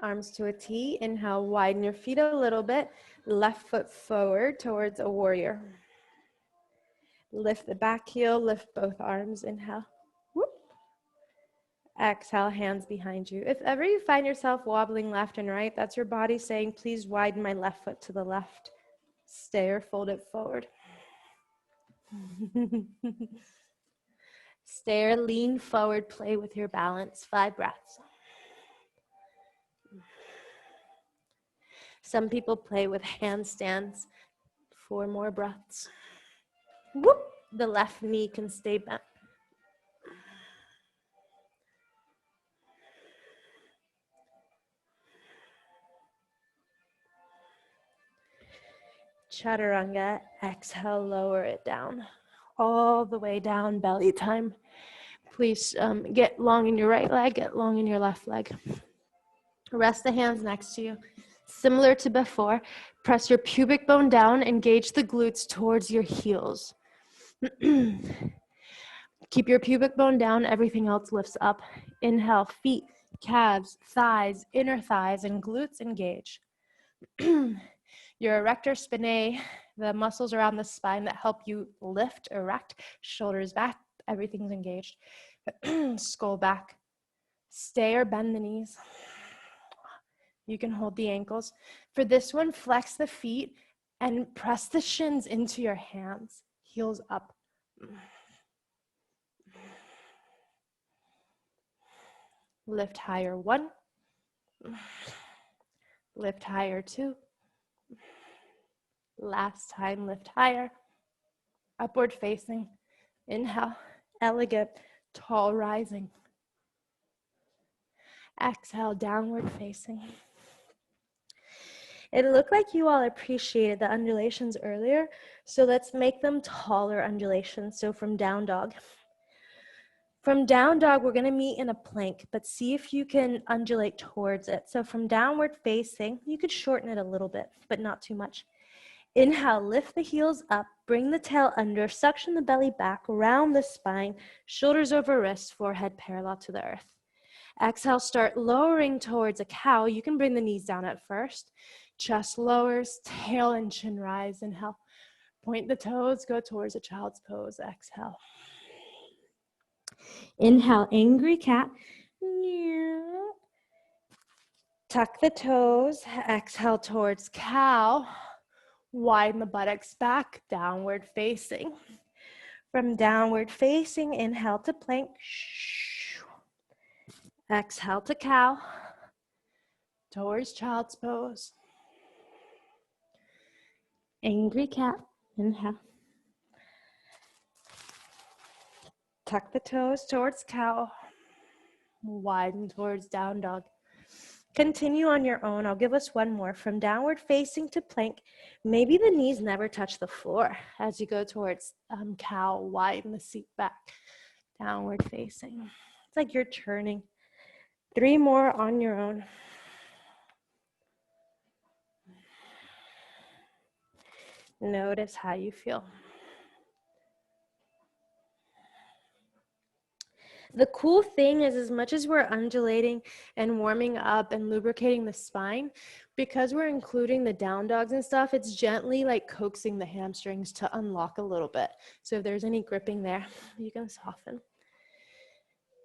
Arms to a T. Inhale, widen your feet a little bit. Left foot forward towards a warrior. Lift the back heel, lift both arms. Inhale. Whoop. Exhale, hands behind you. If ever you find yourself wobbling left and right, that's your body saying, please widen my left foot to the left. Stay or fold it forward. Stay or lean forward, play with your balance. 5 breaths. Some people play with handstands. 4 more breaths. Whoop. The left knee can stay bent. Chaturanga, exhale, lower it down. All the way down, belly time. Please get long in your right leg, get long in your left leg. Rest the hands next to you. Similar to before, press your pubic bone down, engage the glutes towards your heels. Keep your pubic bone down, everything else lifts up. Inhale, feet, calves, thighs, inner thighs, and glutes engage. Your erector spinae, the muscles around the spine that help you lift, erect, shoulders back, everything's engaged. Skull back. Stay or bend the knees. You can hold the ankles. For this one, flex the feet and press the shins into your hands. Heels up. Lift higher, 1. Lift higher, 2. Last time, lift higher. Upward facing. Inhale, elegant, tall rising. Exhale, downward facing. It looked like you all appreciated the undulations earlier, so let's make them taller undulations. So from down dog. From down dog, we're going to meet in a plank, but see if you can undulate towards it. So from downward facing, you could shorten it a little bit, but not too much. Inhale, lift the heels up, bring the tail under, suction the belly back, round the spine, shoulders over wrists, forehead parallel to the earth. Exhale, start lowering towards a cow. You can bring the knees down at first. Chest lowers, tail and chin rise. Inhale, point the toes, go towards a child's pose. Exhale. Inhale, angry cat. Tuck the toes. Exhale towards cow. Widen the buttocks back, downward facing. From downward facing, inhale to plank. Exhale to cow. Towards child's pose. Angry cat. Inhale. Tuck the toes towards cow. Widen towards down dog. Continue on your own. I'll give us one more. From downward facing to plank, maybe the knees never touch the floor. As you go towards cow, widen the seat back. Downward facing. It's like you're turning. 3 more on your own. Notice how you feel. The cool thing is, as much as we're undulating and warming up and lubricating the spine, because we're including the down dogs and stuff, it's gently like coaxing the hamstrings to unlock a little bit. So if there's any gripping there, you can soften.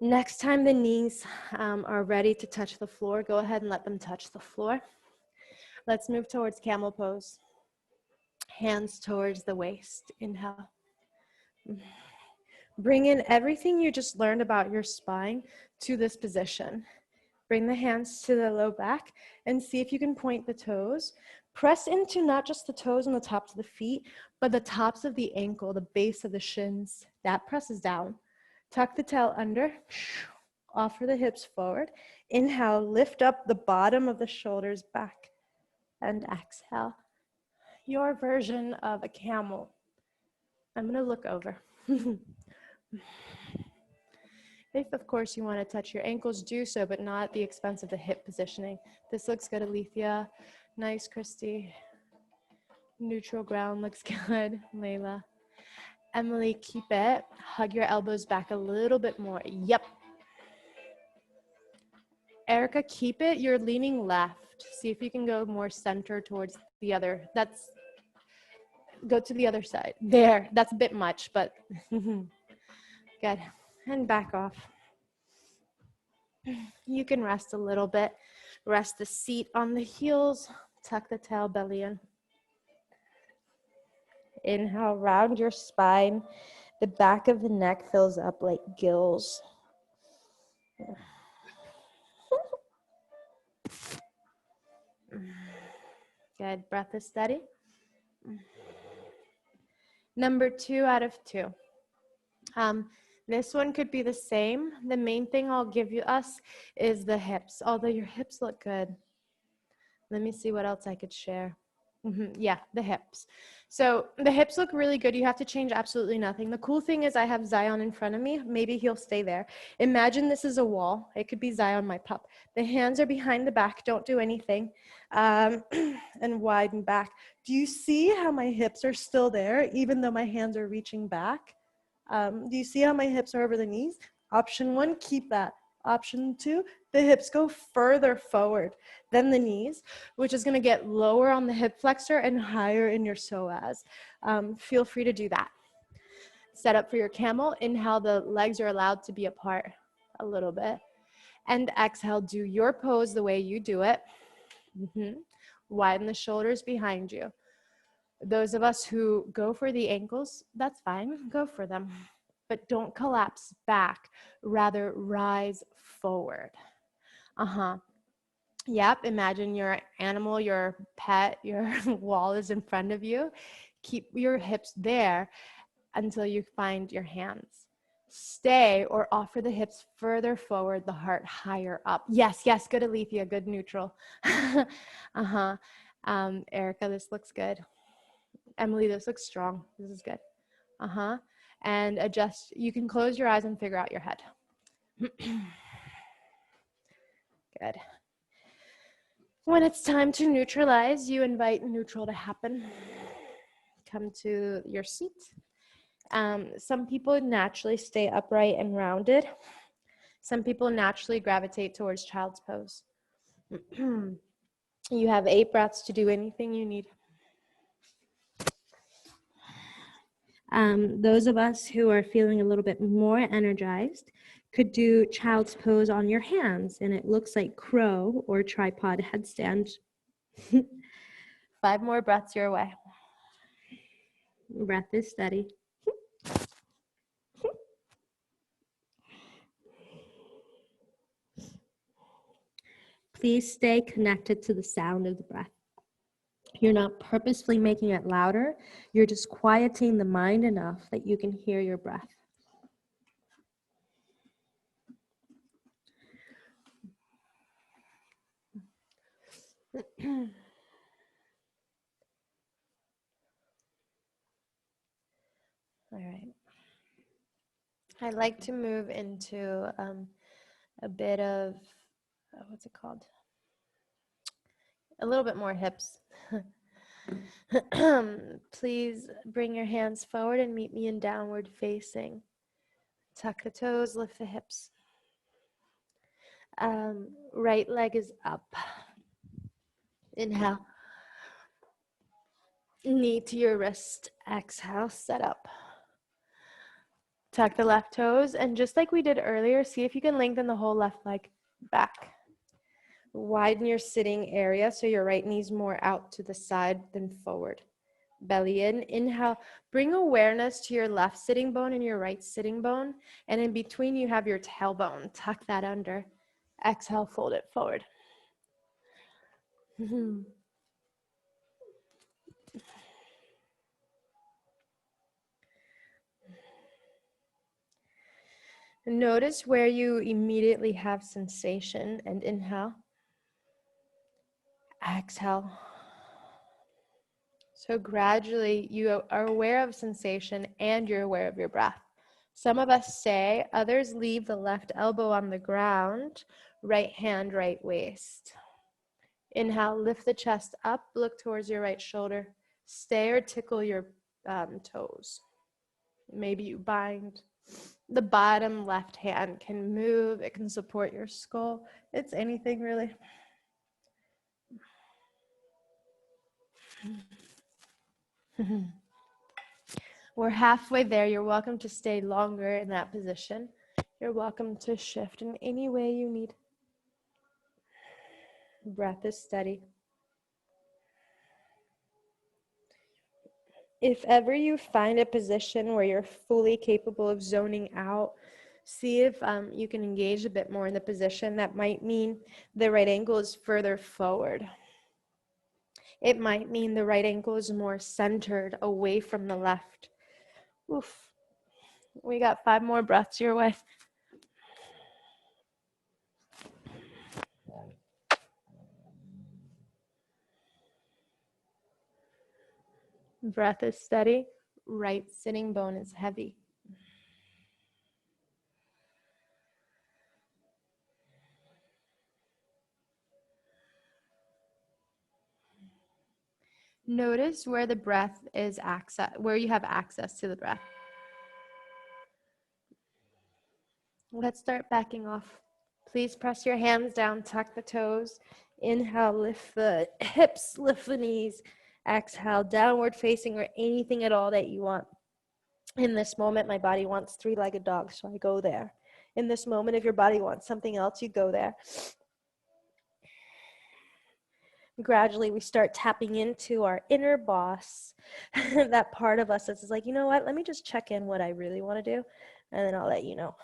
Next time the knees are ready to touch the floor, go ahead and let them touch the floor. Let's move towards camel pose. Hands towards the waist. Inhale. Bring in everything you just learned about your spine to this position. Bring the hands to the low back and see if you can point the toes. Press into not just the toes and the tops of the feet, but the tops of the ankle, the base of the shins. That presses down. Tuck the tail under. Offer the hips forward. Inhale, lift up the bottom of the shoulders back. And exhale. Your version of a camel. I'm going to look over. If, of course, you want to touch your ankles, do so, but not at the expense of the hip positioning. This looks good, Alethea. Nice, Christy. Neutral ground looks good, Layla. Emily, keep it. Hug your elbows back a little bit more. Yep. Erica, keep it. You're leaning left. See if you can go more center towards the other. Go to the other side. There. That's a bit much, but good. And back off. You can rest a little bit. Rest the seat on the heels. Tuck the tail belly in. Inhale, round your spine. The back of the neck fills up like gills. Good. Breath is steady. Number 2 out of 2. This one could be the same. The main thing I'll give us is the hips, although your hips look good. Let me see what else I could share. Yeah, the hips. So the hips look really good. You have to change absolutely nothing. The cool thing is I have Zion in front of me. Maybe he'll stay there. Imagine this is a wall. It could be Zion, my pup. The hands are behind the back. Don't do anything. And widen back. Do you see how my hips are still there, even though my hands are reaching back? Do you see how my hips are over the knees? Option 1, keep that. Option 2, the hips go further forward than the knees, which is going to get lower on the hip flexor and higher in your psoas. Feel free to do that. Set up for your camel. Inhale, the legs are allowed to be apart a little bit. And exhale, do your pose the way you do it. Widen the shoulders behind you. Those of us who go for the ankles, that's fine. Go for them. But don't collapse back. Rather, rise forward. Yep, imagine your animal, your pet, your wall is in front of you. Keep your hips there until you find your hands. Stay or offer the hips further forward, the heart higher up. Yes, good, Alethea, good neutral. Erica, this looks good. Emily, this looks strong. This is good. And adjust. You can close your eyes and figure out your head. Good. When it's time to neutralize, you invite neutral to happen. Come to your seat. Some people naturally stay upright and rounded. Some people naturally gravitate towards child's pose. You have 8 breaths to do anything you need. Those of us who are feeling a little bit more energized could do child's pose on your hands, and it looks like crow or tripod headstand. 5 more breaths your way. Breath is steady. Please stay connected to the sound of the breath. You're not purposefully making it louder. You're just quieting the mind enough that you can hear your breath. All right. I'd like to move into a bit of, what's it called? A little bit more hips. Please bring your hands forward and meet me in downward facing. Tuck the toes, lift the hips. Right leg is up. Inhale. Knee to your wrist. Exhale, set up. Tuck the left toes, and just like we did earlier, see if you can lengthen the whole left leg back. Widen your sitting area so your right knee's more out to the side than forward. Belly in. Inhale. Bring awareness to your left sitting bone and your right sitting bone, and in between you have your tailbone. Tuck that under. Exhale, fold it forward. Notice where you immediately have sensation, and inhale. Exhale. So gradually you are aware of sensation and you're aware of your breath. Some of us stay, others leave the left elbow on the ground, right hand, right waist. Inhale, lift the chest up, look towards your right shoulder. Stay or tickle your toes. Maybe you bind. The bottom left hand can move, it can support your skull. It's anything really. We're halfway there. You're welcome to stay longer in that position. You're welcome to shift in any way you need. Breath is steady. If ever you find a position where you're fully capable of zoning out, see if you can engage a bit more in the position. That might mean the right ankle is further forward. It might mean the right ankle is more centered away from the left. Oof. We got 5 more breaths your way. Breath is steady. Right sitting bone is heavy. Notice where the breath is where you have access to the breath. Let's start backing off. Please press your hands down, tuck the toes. Inhale, lift the hips, lift the knees. Exhale, downward facing or anything at all that you want. In this moment, my body wants 3-legged dog, so I go there. In this moment, if your body wants something else, you go there. Gradually, we start tapping into our inner boss, that part of us that's like, you know what, let me just check in what I really want to do, and then I'll let you know.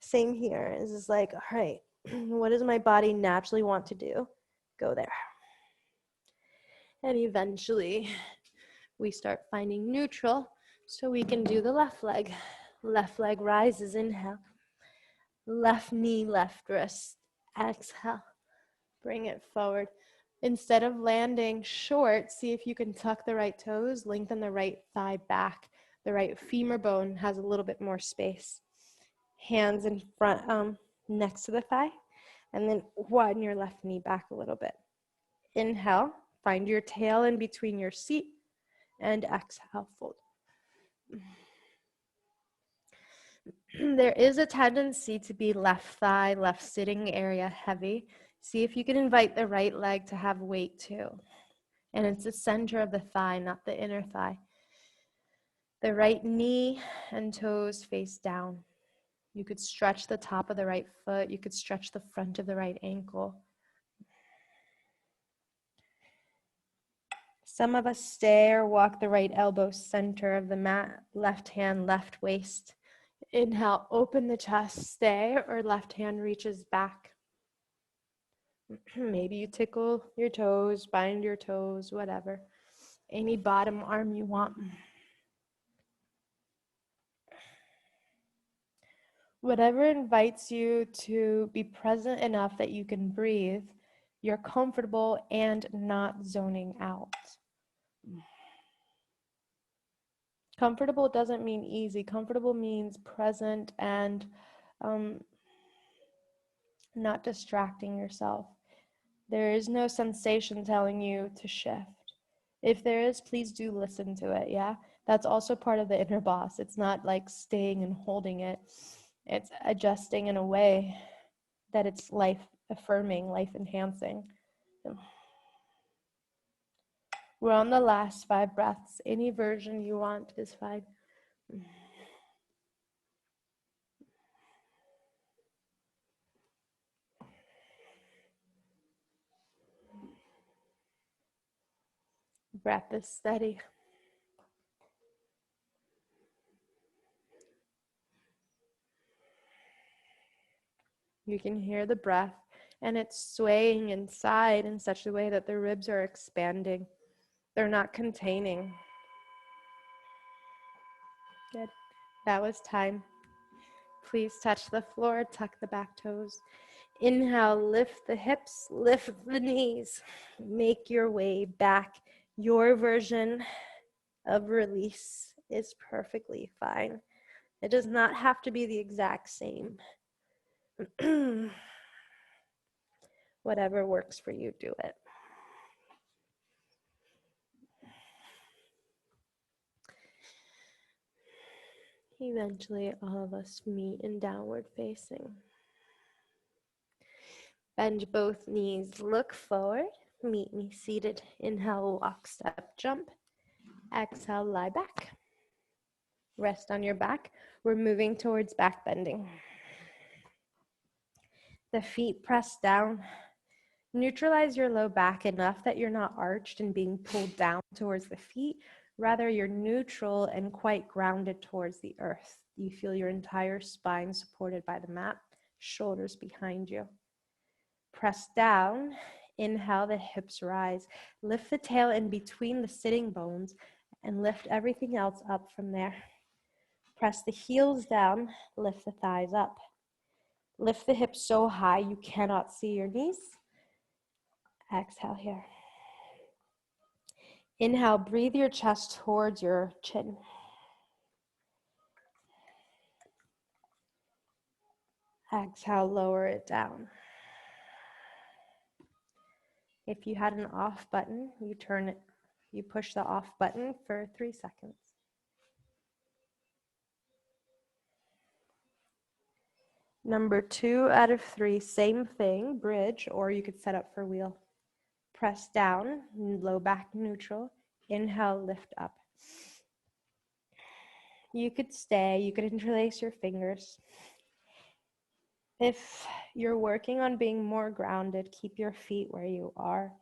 Same here. It's just like, all right, what does my body naturally want to do? Go there. And eventually, we start finding neutral, so we can do the left leg. Left leg rises, inhale. Left knee, left wrist, exhale. Bring it forward. Instead of landing short, see if you can tuck the right toes, lengthen the right thigh back. The right femur bone has a little bit more space. Hands in front, next to the thigh, and then widen your left knee back a little bit. Inhale, find your tail in between your seat, and exhale, fold. There is a tendency to be left thigh, left sitting area heavy. See if you can invite the right leg to have weight too. And it's the center of the thigh, not the inner thigh. The right knee and toes face down. You could stretch the top of the right foot. You could stretch the front of the right ankle. Some of us stay or walk the right elbow center of the mat, left hand, left waist. Inhale, open the chest, stay, or left hand reaches back. Maybe you tickle your toes, bind your toes, whatever. Any bottom arm you want. Whatever invites you to be present enough that you can breathe, you're comfortable and not zoning out. Comfortable doesn't mean easy. Comfortable means present and not distracting yourself. There is no sensation telling you to shift. If there is, please do listen to it, yeah? That's also part of the inner boss. It's not like staying and holding it. It's adjusting in a way that it's life affirming, life enhancing. We're on the last 5 breaths. Any version you want is fine. Breath is steady. You can hear the breath, and it's swaying inside in such a way that the ribs are expanding. They're not containing. Good. That was time. Please touch the floor, tuck the back toes. Inhale, lift the hips, lift the knees. Make your way back. Your version of release is perfectly fine. It does not have to be the exact same. Whatever works for you, do it. Eventually, all of us meet in downward facing. Bend both knees, look forward, meet me seated. Inhale, walk, step, jump. Exhale, lie back. Rest on your back. We're moving towards back bending. The feet press down. Neutralize your low back enough that you're not arched and being pulled down towards the feet. Rather, you're neutral and quite grounded towards the earth. You feel your entire spine supported by the mat, shoulders behind you. Press down. Inhale, the hips rise. Lift the tail in between the sitting bones and lift everything else up from there. Press the heels down, lift the thighs up. Lift the hips so high you cannot see your knees. Exhale here. Inhale, breathe your chest towards your chin. Exhale, lower it down. If you had an off button, you push the off button for 3 seconds. Number 2 out of 3, same thing, bridge, or you could set up for wheel. Press down, low back neutral. Inhale, lift up. You could stay, you could interlace your fingers. If you're working on being more grounded, keep your feet where you are.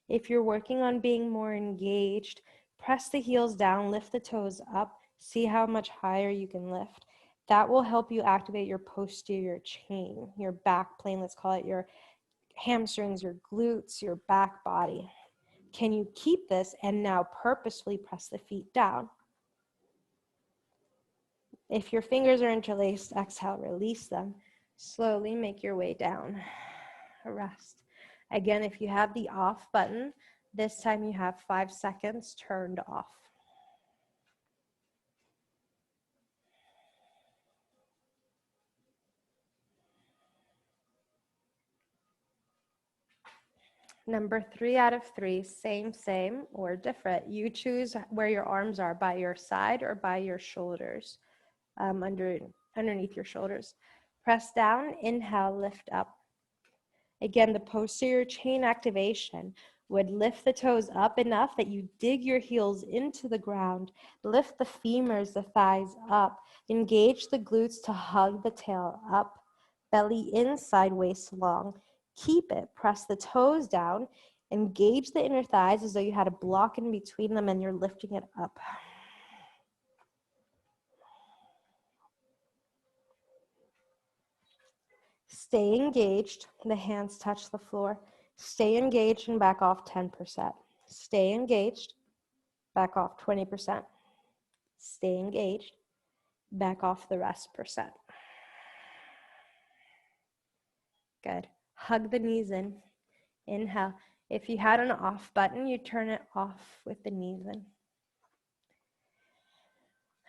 If you're working on being more engaged, press the heels down, lift the toes up, see how much higher you can lift. That will help you activate your posterior chain, your back plane, let's call it your hamstrings, your glutes, your back body. Can you keep this and now purposefully press the feet down? If your fingers are interlaced, exhale, release them. Slowly make your way down. Rest. Again, if you have the off button, this time you have 5 seconds turned off. Number 3 out of 3, same, or different. You choose where your arms are, by your side or by your shoulders, underneath your shoulders. Press down, inhale, lift up. Again, the posterior chain activation would lift the toes up enough that you dig your heels into the ground, lift the femurs, the thighs up, engage the glutes to hug the tail up, belly in, sideways long. Keep it, press the toes down, engage the inner thighs as though you had a block in between them and you're lifting it up. Stay engaged, the hands touch the floor. Stay engaged and back off 10%. Stay engaged, back off 20%. Stay engaged, back off the rest percent. Good. Hug the knees in. Inhale. If you had an off button, you turn it off with the knees in.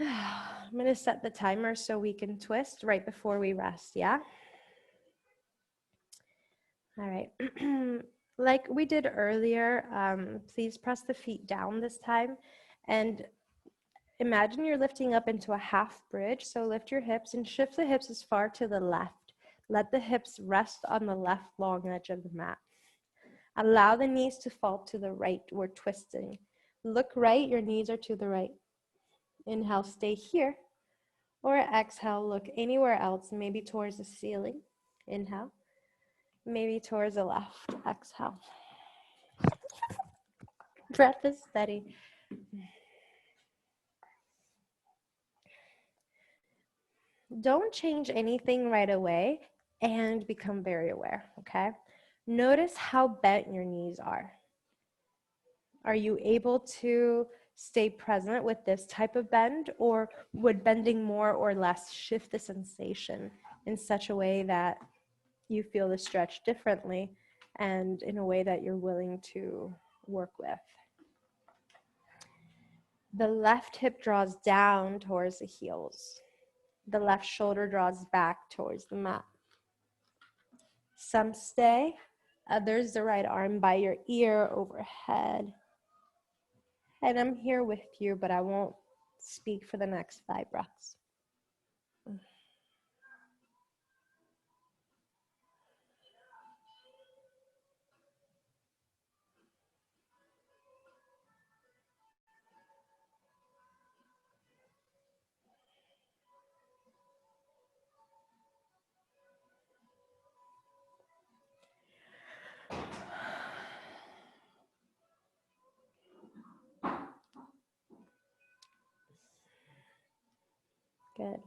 I'm going to set the timer so we can twist right before we rest, yeah? All right. Like we did earlier, please press the feet down this time and imagine you're lifting up into a half bridge. So lift your hips and shift the hips as far to the left. Let the hips rest on the left long edge of the mat. Allow the knees to fall to the right. We're twisting. Look right, your knees are to the right. Inhale, stay here. Or exhale, look anywhere else, maybe towards the ceiling. Inhale. Maybe towards the left. Exhale. Breath is steady. Don't change anything right away and become very aware, okay? Notice how bent your knees are. Are you able to stay present with this type of bend, or would bending more or less shift the sensation in such a way that you feel the stretch differently and in a way that you're willing to work with? The left hip draws down towards the heels. The left shoulder draws back towards the mat. Some stay, others the right arm by your ear overhead. And I'm here with you, but I won't speak for the next 5 breaths. Good.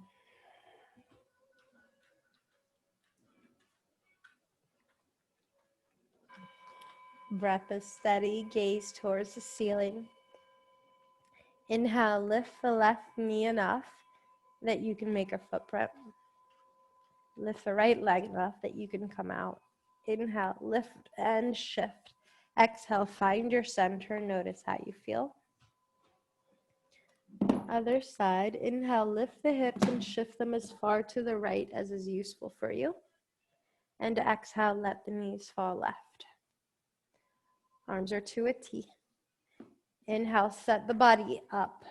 Breath is steady, gaze towards the ceiling. Inhale, lift the left knee enough that you can make a footprint. Lift the right leg enough that you can come out. Inhale, lift and shift. Exhale, find your center. Notice how you feel. Other side. Inhale, lift the hips and shift them as far to the right as is useful for you. And exhale, let the knees fall left. Arms are to a T. Inhale, set the body up.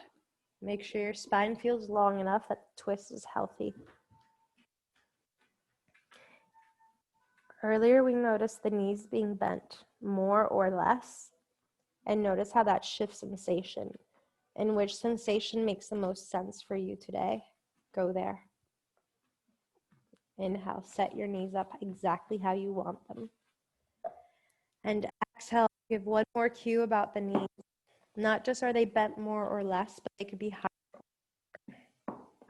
Make sure your spine feels long enough that the twist is healthy. Earlier, we noticed the knees being bent more or less, and notice how that shifts sensation. And which sensation makes the most sense for you today? Go there. Inhale, set your knees up exactly how you want them. And exhale, give one more cue about the knees. Not just are they bent more or less, but they could be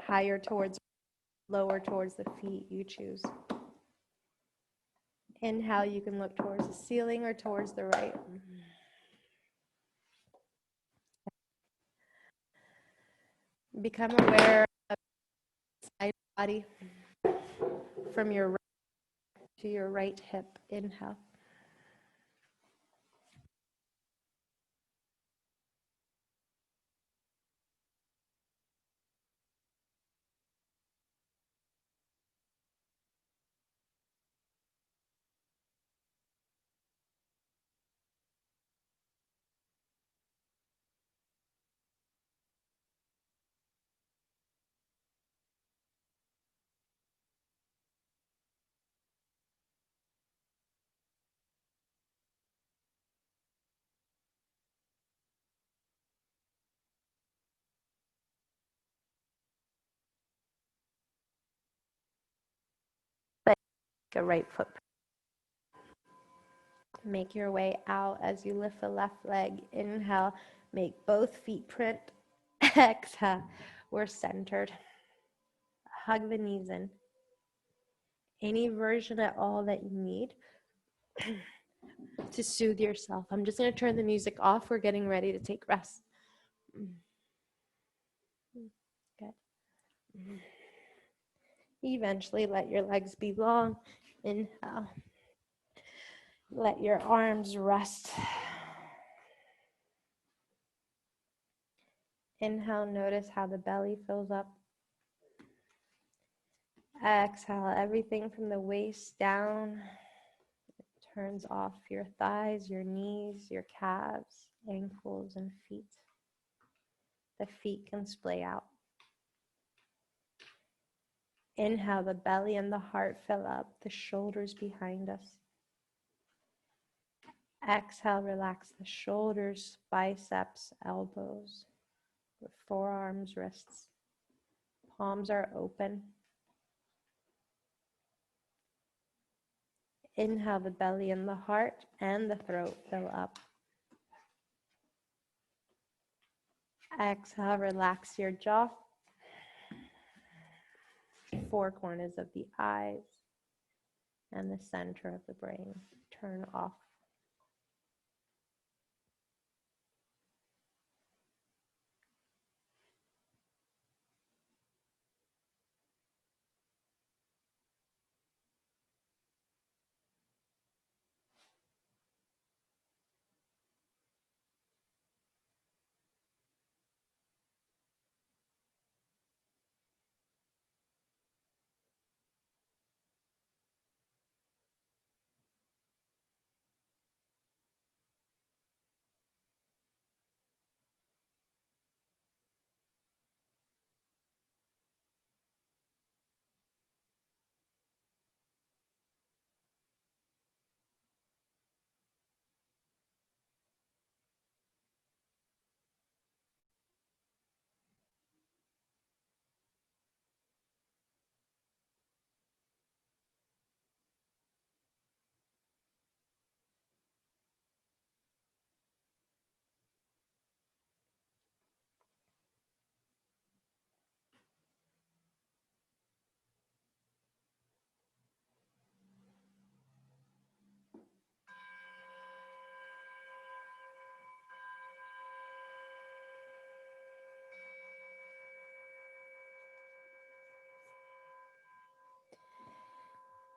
higher towards, lower towards the feet, you choose. Inhale, you can look towards the ceiling or towards the right. Become aware of the side of the body from your right to your right hip. Inhale. Make a right foot. Make your way out as you lift the left leg. Inhale, make both feet print. Exhale, we're centered. Hug the knees in. Any version at all that you need to soothe yourself. I'm just going to turn the music off. We're getting ready to take rest. Good. Eventually, let your legs be long. Inhale. Let your arms rest. Inhale, notice how the belly fills up. Exhale, everything from the waist down turns off your thighs, your knees, your calves, ankles, and feet. The feet can splay out. Inhale, the belly and the heart fill up, the shoulders behind us. Exhale, relax the shoulders, biceps, elbows, the forearms, wrists. Palms are open. Inhale, the belly and the heart and the throat fill up. Exhale, relax your jaw, four corners of the eyes, and the center of the brain. Turn off.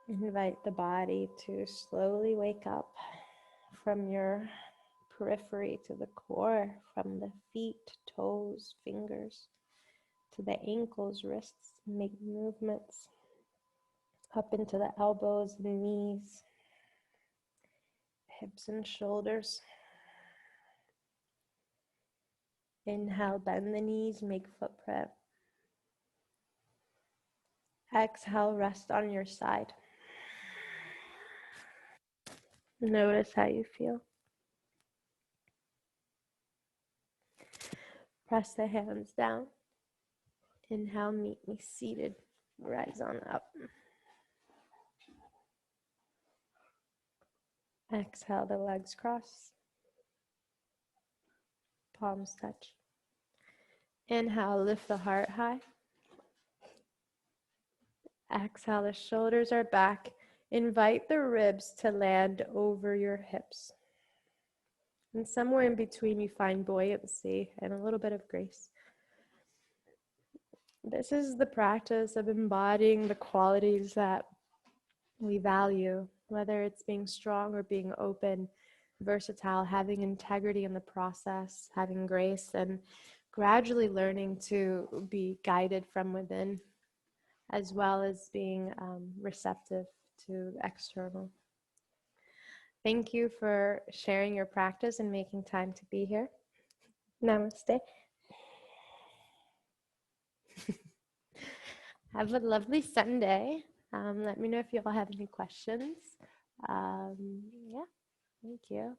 Invite the body to slowly wake up from your periphery to the core, from the feet, toes, fingers, to the ankles, wrists. Make movements up into the elbows and knees, hips and shoulders. Inhale, bend the knees, make footprint. Exhale, rest on your side. Notice how you feel. Press the hands down. Inhale, meet me seated. Rise on up. Exhale, the legs cross. Palms touch. Inhale, lift the heart high. Exhale, the shoulders are back. Invite the ribs to land over your hips. And somewhere in between, you find buoyancy and a little bit of grace. This is the practice of embodying the qualities that we value, whether it's being strong or being open, versatile, having integrity in the process, having grace, and gradually learning to be guided from within, as well as being receptive to external. Thank you for sharing your practice and making time to be here. Namaste. Have a lovely Sunday. Let me know if you all have any questions. Yeah, thank you.